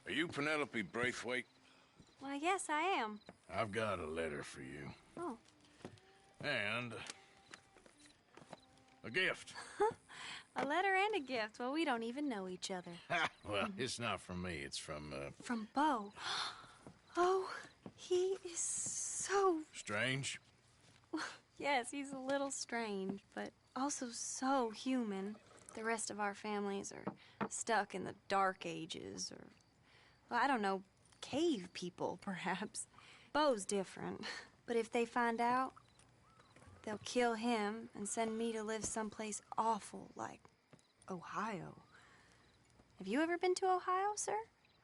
Are you Penelope Braithwaite? Why, yes, I am. I've got a letter for you. Oh. And a gift. A letter and a gift. Well, we don't even know each other. Well, it's not from me. It's from, From Bo. Oh, he is so... Strange? Yes, he's a little strange, but also so human. The rest of our families are stuck in the Dark Ages, or, well, I don't know, cave people, perhaps. Bo's different. But if they find out, they'll kill him and send me to live someplace awful like Ohio. Have you ever been to Ohio, sir?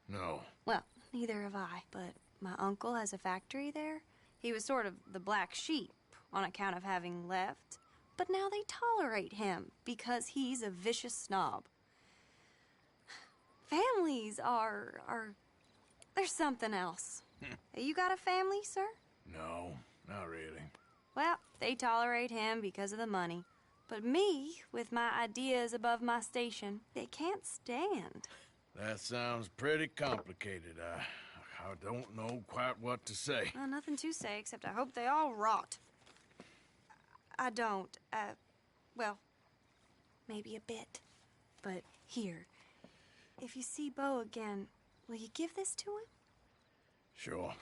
No. Well, neither have I, but my uncle has a factory there. He was sort of the black sheep on account of having left, but now they tolerate him because he's a vicious snob. Families are there's something else. You got a family, sir? No, not really. Well, they tolerate him because of the money. But me, with my ideas above my station, they can't stand. That sounds pretty complicated. I don't know quite what to say. Well, nothing to say, except I hope they all rot. I don't, well, maybe a bit. But here, if you see Bo again, will you give this to him? Sure.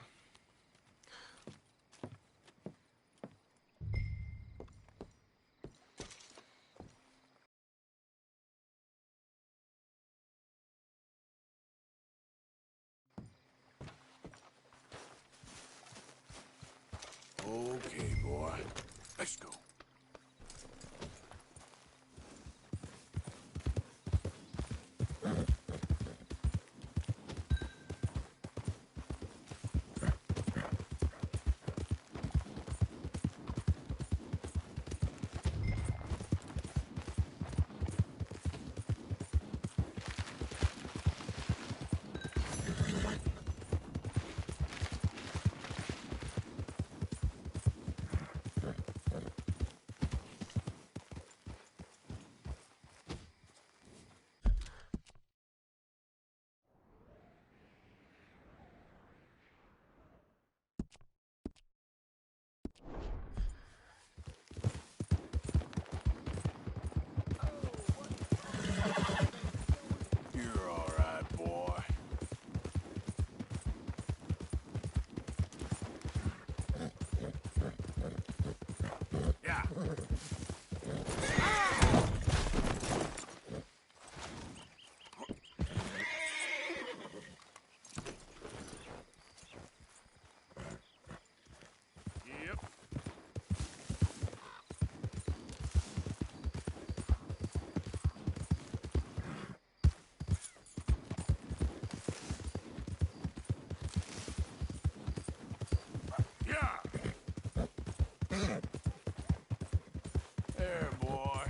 Okay, boy. Let's go. You're all right, boy. Yeah. Yep. Yeah. There, boy.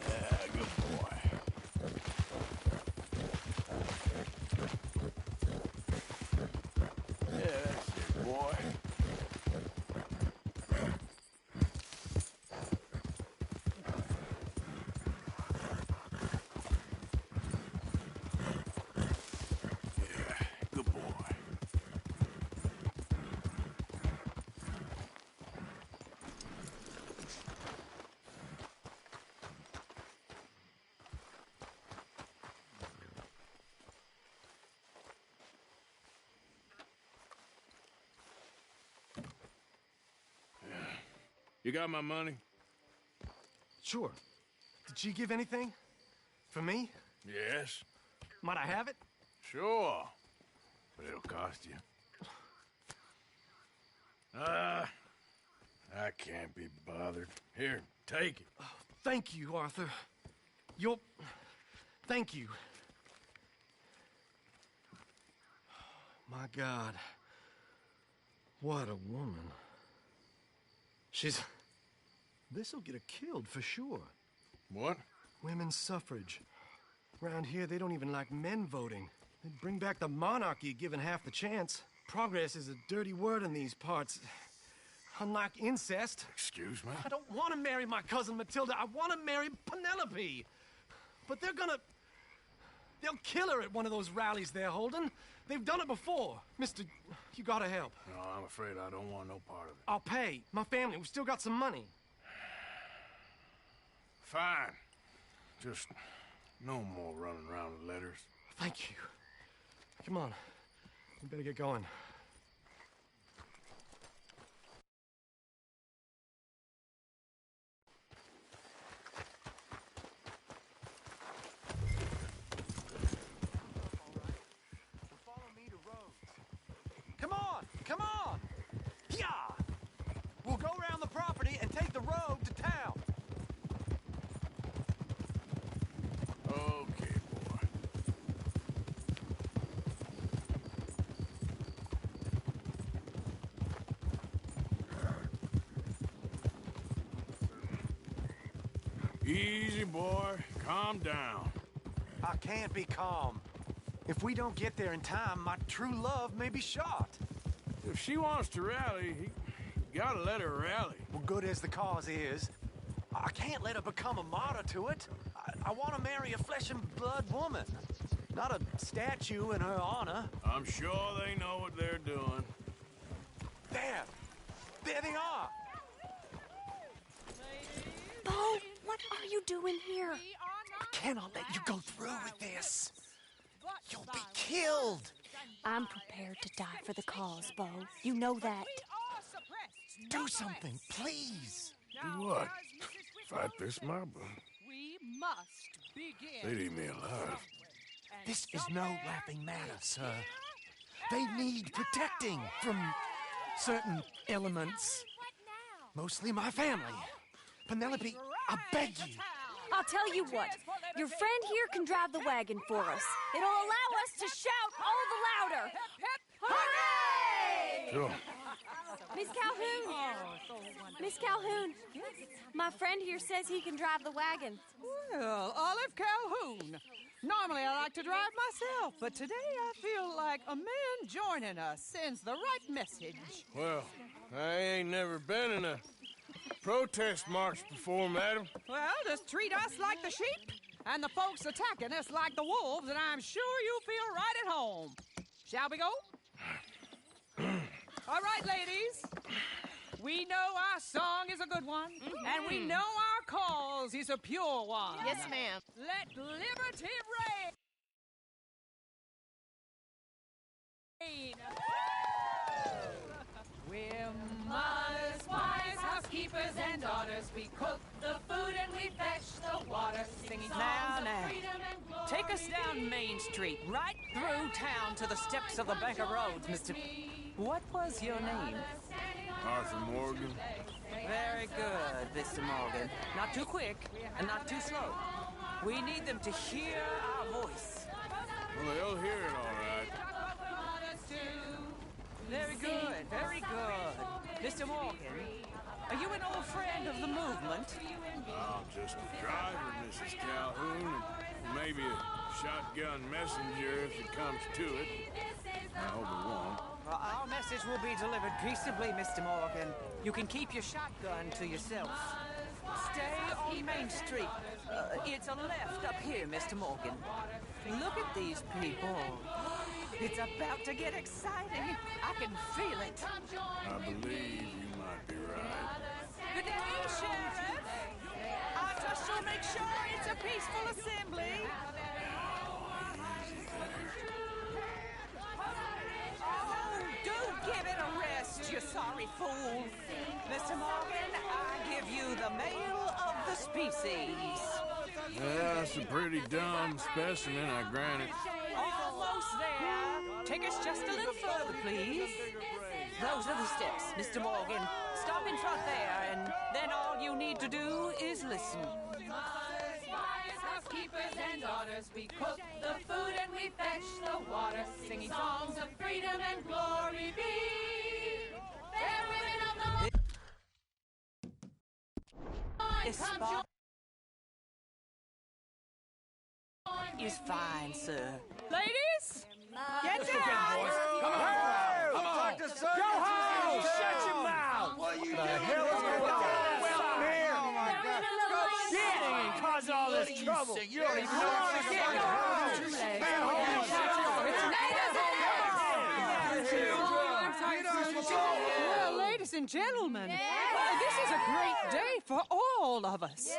Yeah, good boy. Yeah, that's it, boy. Yeah, good boy. You got my money? Sure. Did she give anything? For me? Yes. Might I have it? Sure. But it'll cost you. I can't be bothered. Here, take it. Thank you, Arthur. Thank you. My God. What a woman. This'll get her killed for sure. What? Women's suffrage. Around here, they don't even like men voting. They'd bring back the monarchy given half the chance. Progress is a dirty word in these parts. Unlike incest. Excuse me? I don't want to marry my cousin Matilda. I want to marry Penelope. But they'll kill her at one of those rallies they're holding. They've done it before. Mister, you gotta help. No, I'm afraid I don't want no part of it. I'll pay. My family, we've still got some money. Fine. Just no more running around with letters. Thank you. Come on. We better get going. Come on! Yeah! We'll go around the property and take the road to town. Okay, boy. Easy, boy. Calm down. I can't be calm. If we don't get there in time, my true love may be shot. If she wants to rally, you gotta let her rally. Well, good as the cause is, I can't let her become a martyr to it. I want to marry a flesh and blood woman, not a statue in her honor. I'm sure they know what they're doing. There they are. Bo, what are you doing here? I cannot let you go through with this. You'll be killed. I'm prepared to die for the cause, Bo. You know that. Do something, please. Do what? Fight this mob? We must begin. They'd eat me alive. This is no laughing matter, sir. They need protecting from certain elements. Mostly my family. Penelope, I beg you. I'll tell you what. Your friend here can drive the wagon for us. It'll allow us to shout all the louder. Hooray! Sure. Miss Calhoun! Miss Calhoun, my friend here says he can drive the wagon. Well, Olive Calhoun. Normally I like to drive myself, but today I feel like a man joining us sends the right message. Well, I ain't never been in a protest march before, madam. Well, just treat us like the sheep, and the folks attacking us like the wolves, and I'm sure you feel right at home. Shall we go? All right, ladies. We know our song is a good one, and we know our cause is a pure one. Yes, ma'am. Let liberty reign. We're mothers, wives, housekeepers, and daughters. We cook the food and we fetch the water. Singing songs of freedom and glory. Take us down Main Street, right through town to the steps of the Bank of Roads, Mr. What was your name? Arthur Morgan. Very good, Mr. Morgan. Not too quick and not too slow. We need them to hear our voice. Well, they'll hear it all right. Very good, very good. Mr. Morgan, are you an old friend of the movement? I'm just a driver, Mrs. Calhoun, and maybe a shotgun messenger if it comes to it. I hope it won't. Well, our message will be delivered peaceably, Mr. Morgan. You can keep your shotgun to yourself. Stay on Main Street. It's a left up here, Mr. Morgan. Look at these people. It's about to get exciting. I can feel it. I believe you might be right. Good day, Sheriff. I just shall make sure it's a peaceful assembly. Oh, do give it a rest, you sorry fool. Mr. Morgan, I give you the male of the species. Yeah, that's a pretty dumb specimen, I grant it. Almost there. Take us just a little further, please. Those are the steps, Mr. Morgan. Stop in front there, and then all you need to do is listen. Mothers, wives, housekeepers, and daughters, we cook the food and we fetch the water, singing songs of freedom and glory be. Fair women of the This spot is fine, sir. Ladies, get down! Come on! Come on! Go home! Shut your mouth! What are you doing? The hell is going on? Here! Oh my God! Get and cause all this trouble! You don't even know what you're getting! Well, ladies and gentlemen, this is a great day for all of us.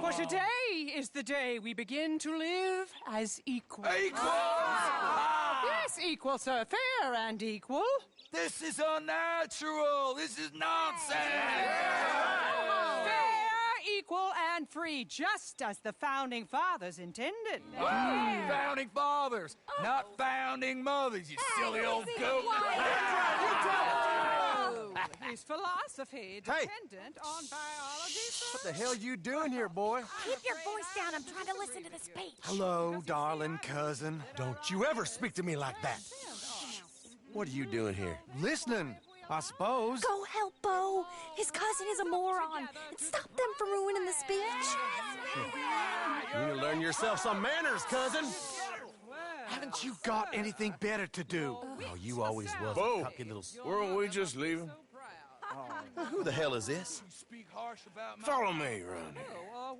For today is the day we begin to live as equals. Yes, equal, sir. Fair and equal. This is unnatural! This is nonsense! Fair, equal, and free, just as the Founding Fathers intended. Founding fathers, not founding mothers, you silly old goat! His philosophy dependent on biology. What the hell you doing here, boy? Keep your voice down. I'm trying to listen to the speech. Hello, darling cousin. Don't you ever speak to me like that. What are you doing here? Listening, I suppose. Go help Bo. His cousin is a moron. And stop them from ruining the speech. You need to learn yourself some manners, cousin. Haven't you got anything better to do? Oh, you always was a cocky little... Weren't we just leaving? Who the hell is this? Follow me around here.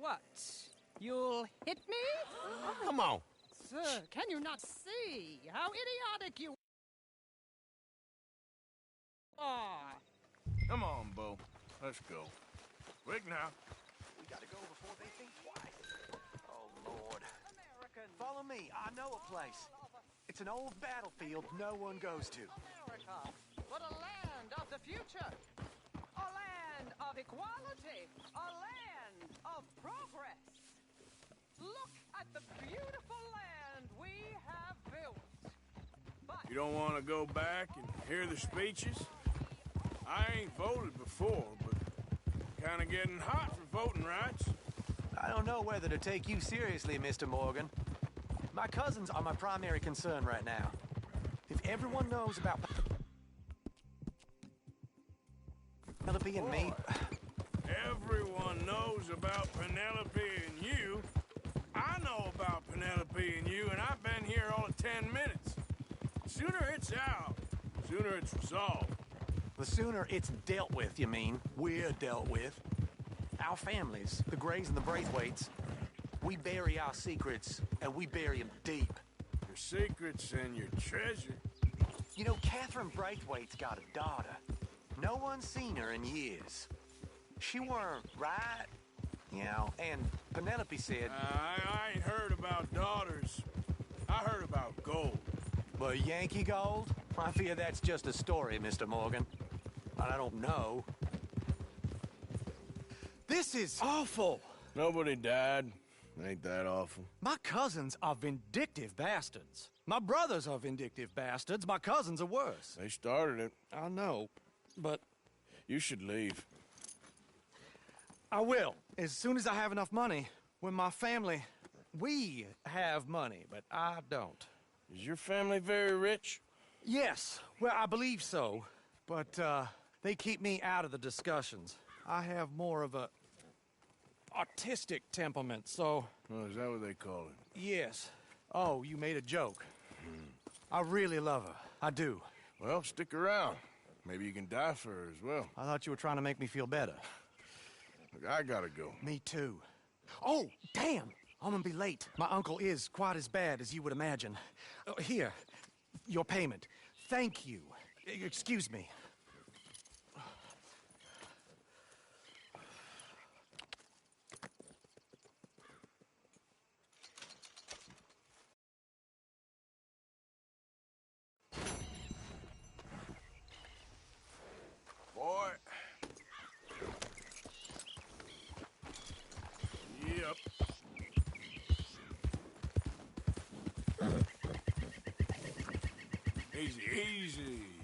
What? You'll hit me? Come on. Sir, can you not see how idiotic you are? Come on, Bo. Let's go. Quick now. We gotta go before they think twice. Oh, Lord. Follow me. I know a place. It's an old battlefield no one goes to. America, but a land of the future. A land of equality. A land of progress. Look at the beautiful land we have built. You don't want to go back and hear the speeches? I ain't voted before, but kind of getting hot for voting rights. I don't know whether to take you seriously, Mr. Morgan. My cousins are my primary concern right now. If everyone knows about Penelope and me... Everyone knows about Penelope and you. I know about Penelope and you, and I've been here all of 10 minutes. Sooner it's out, sooner it's resolved. The sooner it's dealt with, you mean? We're dealt with. Our families, the Grays and the Braithwaites, we bury our secrets, and we bury them deep. Your secrets and your treasure. You know, Catherine Braithwaite's got a daughter. No one's seen her in years. She weren't right, you know, and Penelope said... I ain't heard about daughters. I heard about gold. But Yankee gold? I fear that's just a story, Mr. Morgan. I don't know. This is awful. Nobody died. Ain't that awful? My cousins are vindictive bastards. My brothers are vindictive bastards. My cousins are worse. They started it. I know, but... You should leave. I will, as soon as I have enough money. When my family... We have money, but I don't. Is your family very rich? Yes, well, I believe so. But, they keep me out of the discussions. I have more of a... artistic temperament, so... Oh, is that what they call it? Yes. Oh, you made a joke. I really love her. I do. Well, stick around. Maybe you can die for her as well. I thought you were trying to make me feel better. Look, I gotta go. Me too. Oh, damn! I'm gonna be late. My uncle is quite as bad as you would imagine. Here, your payment. Thank you. Excuse me. Boy. Yep. Easy, easy.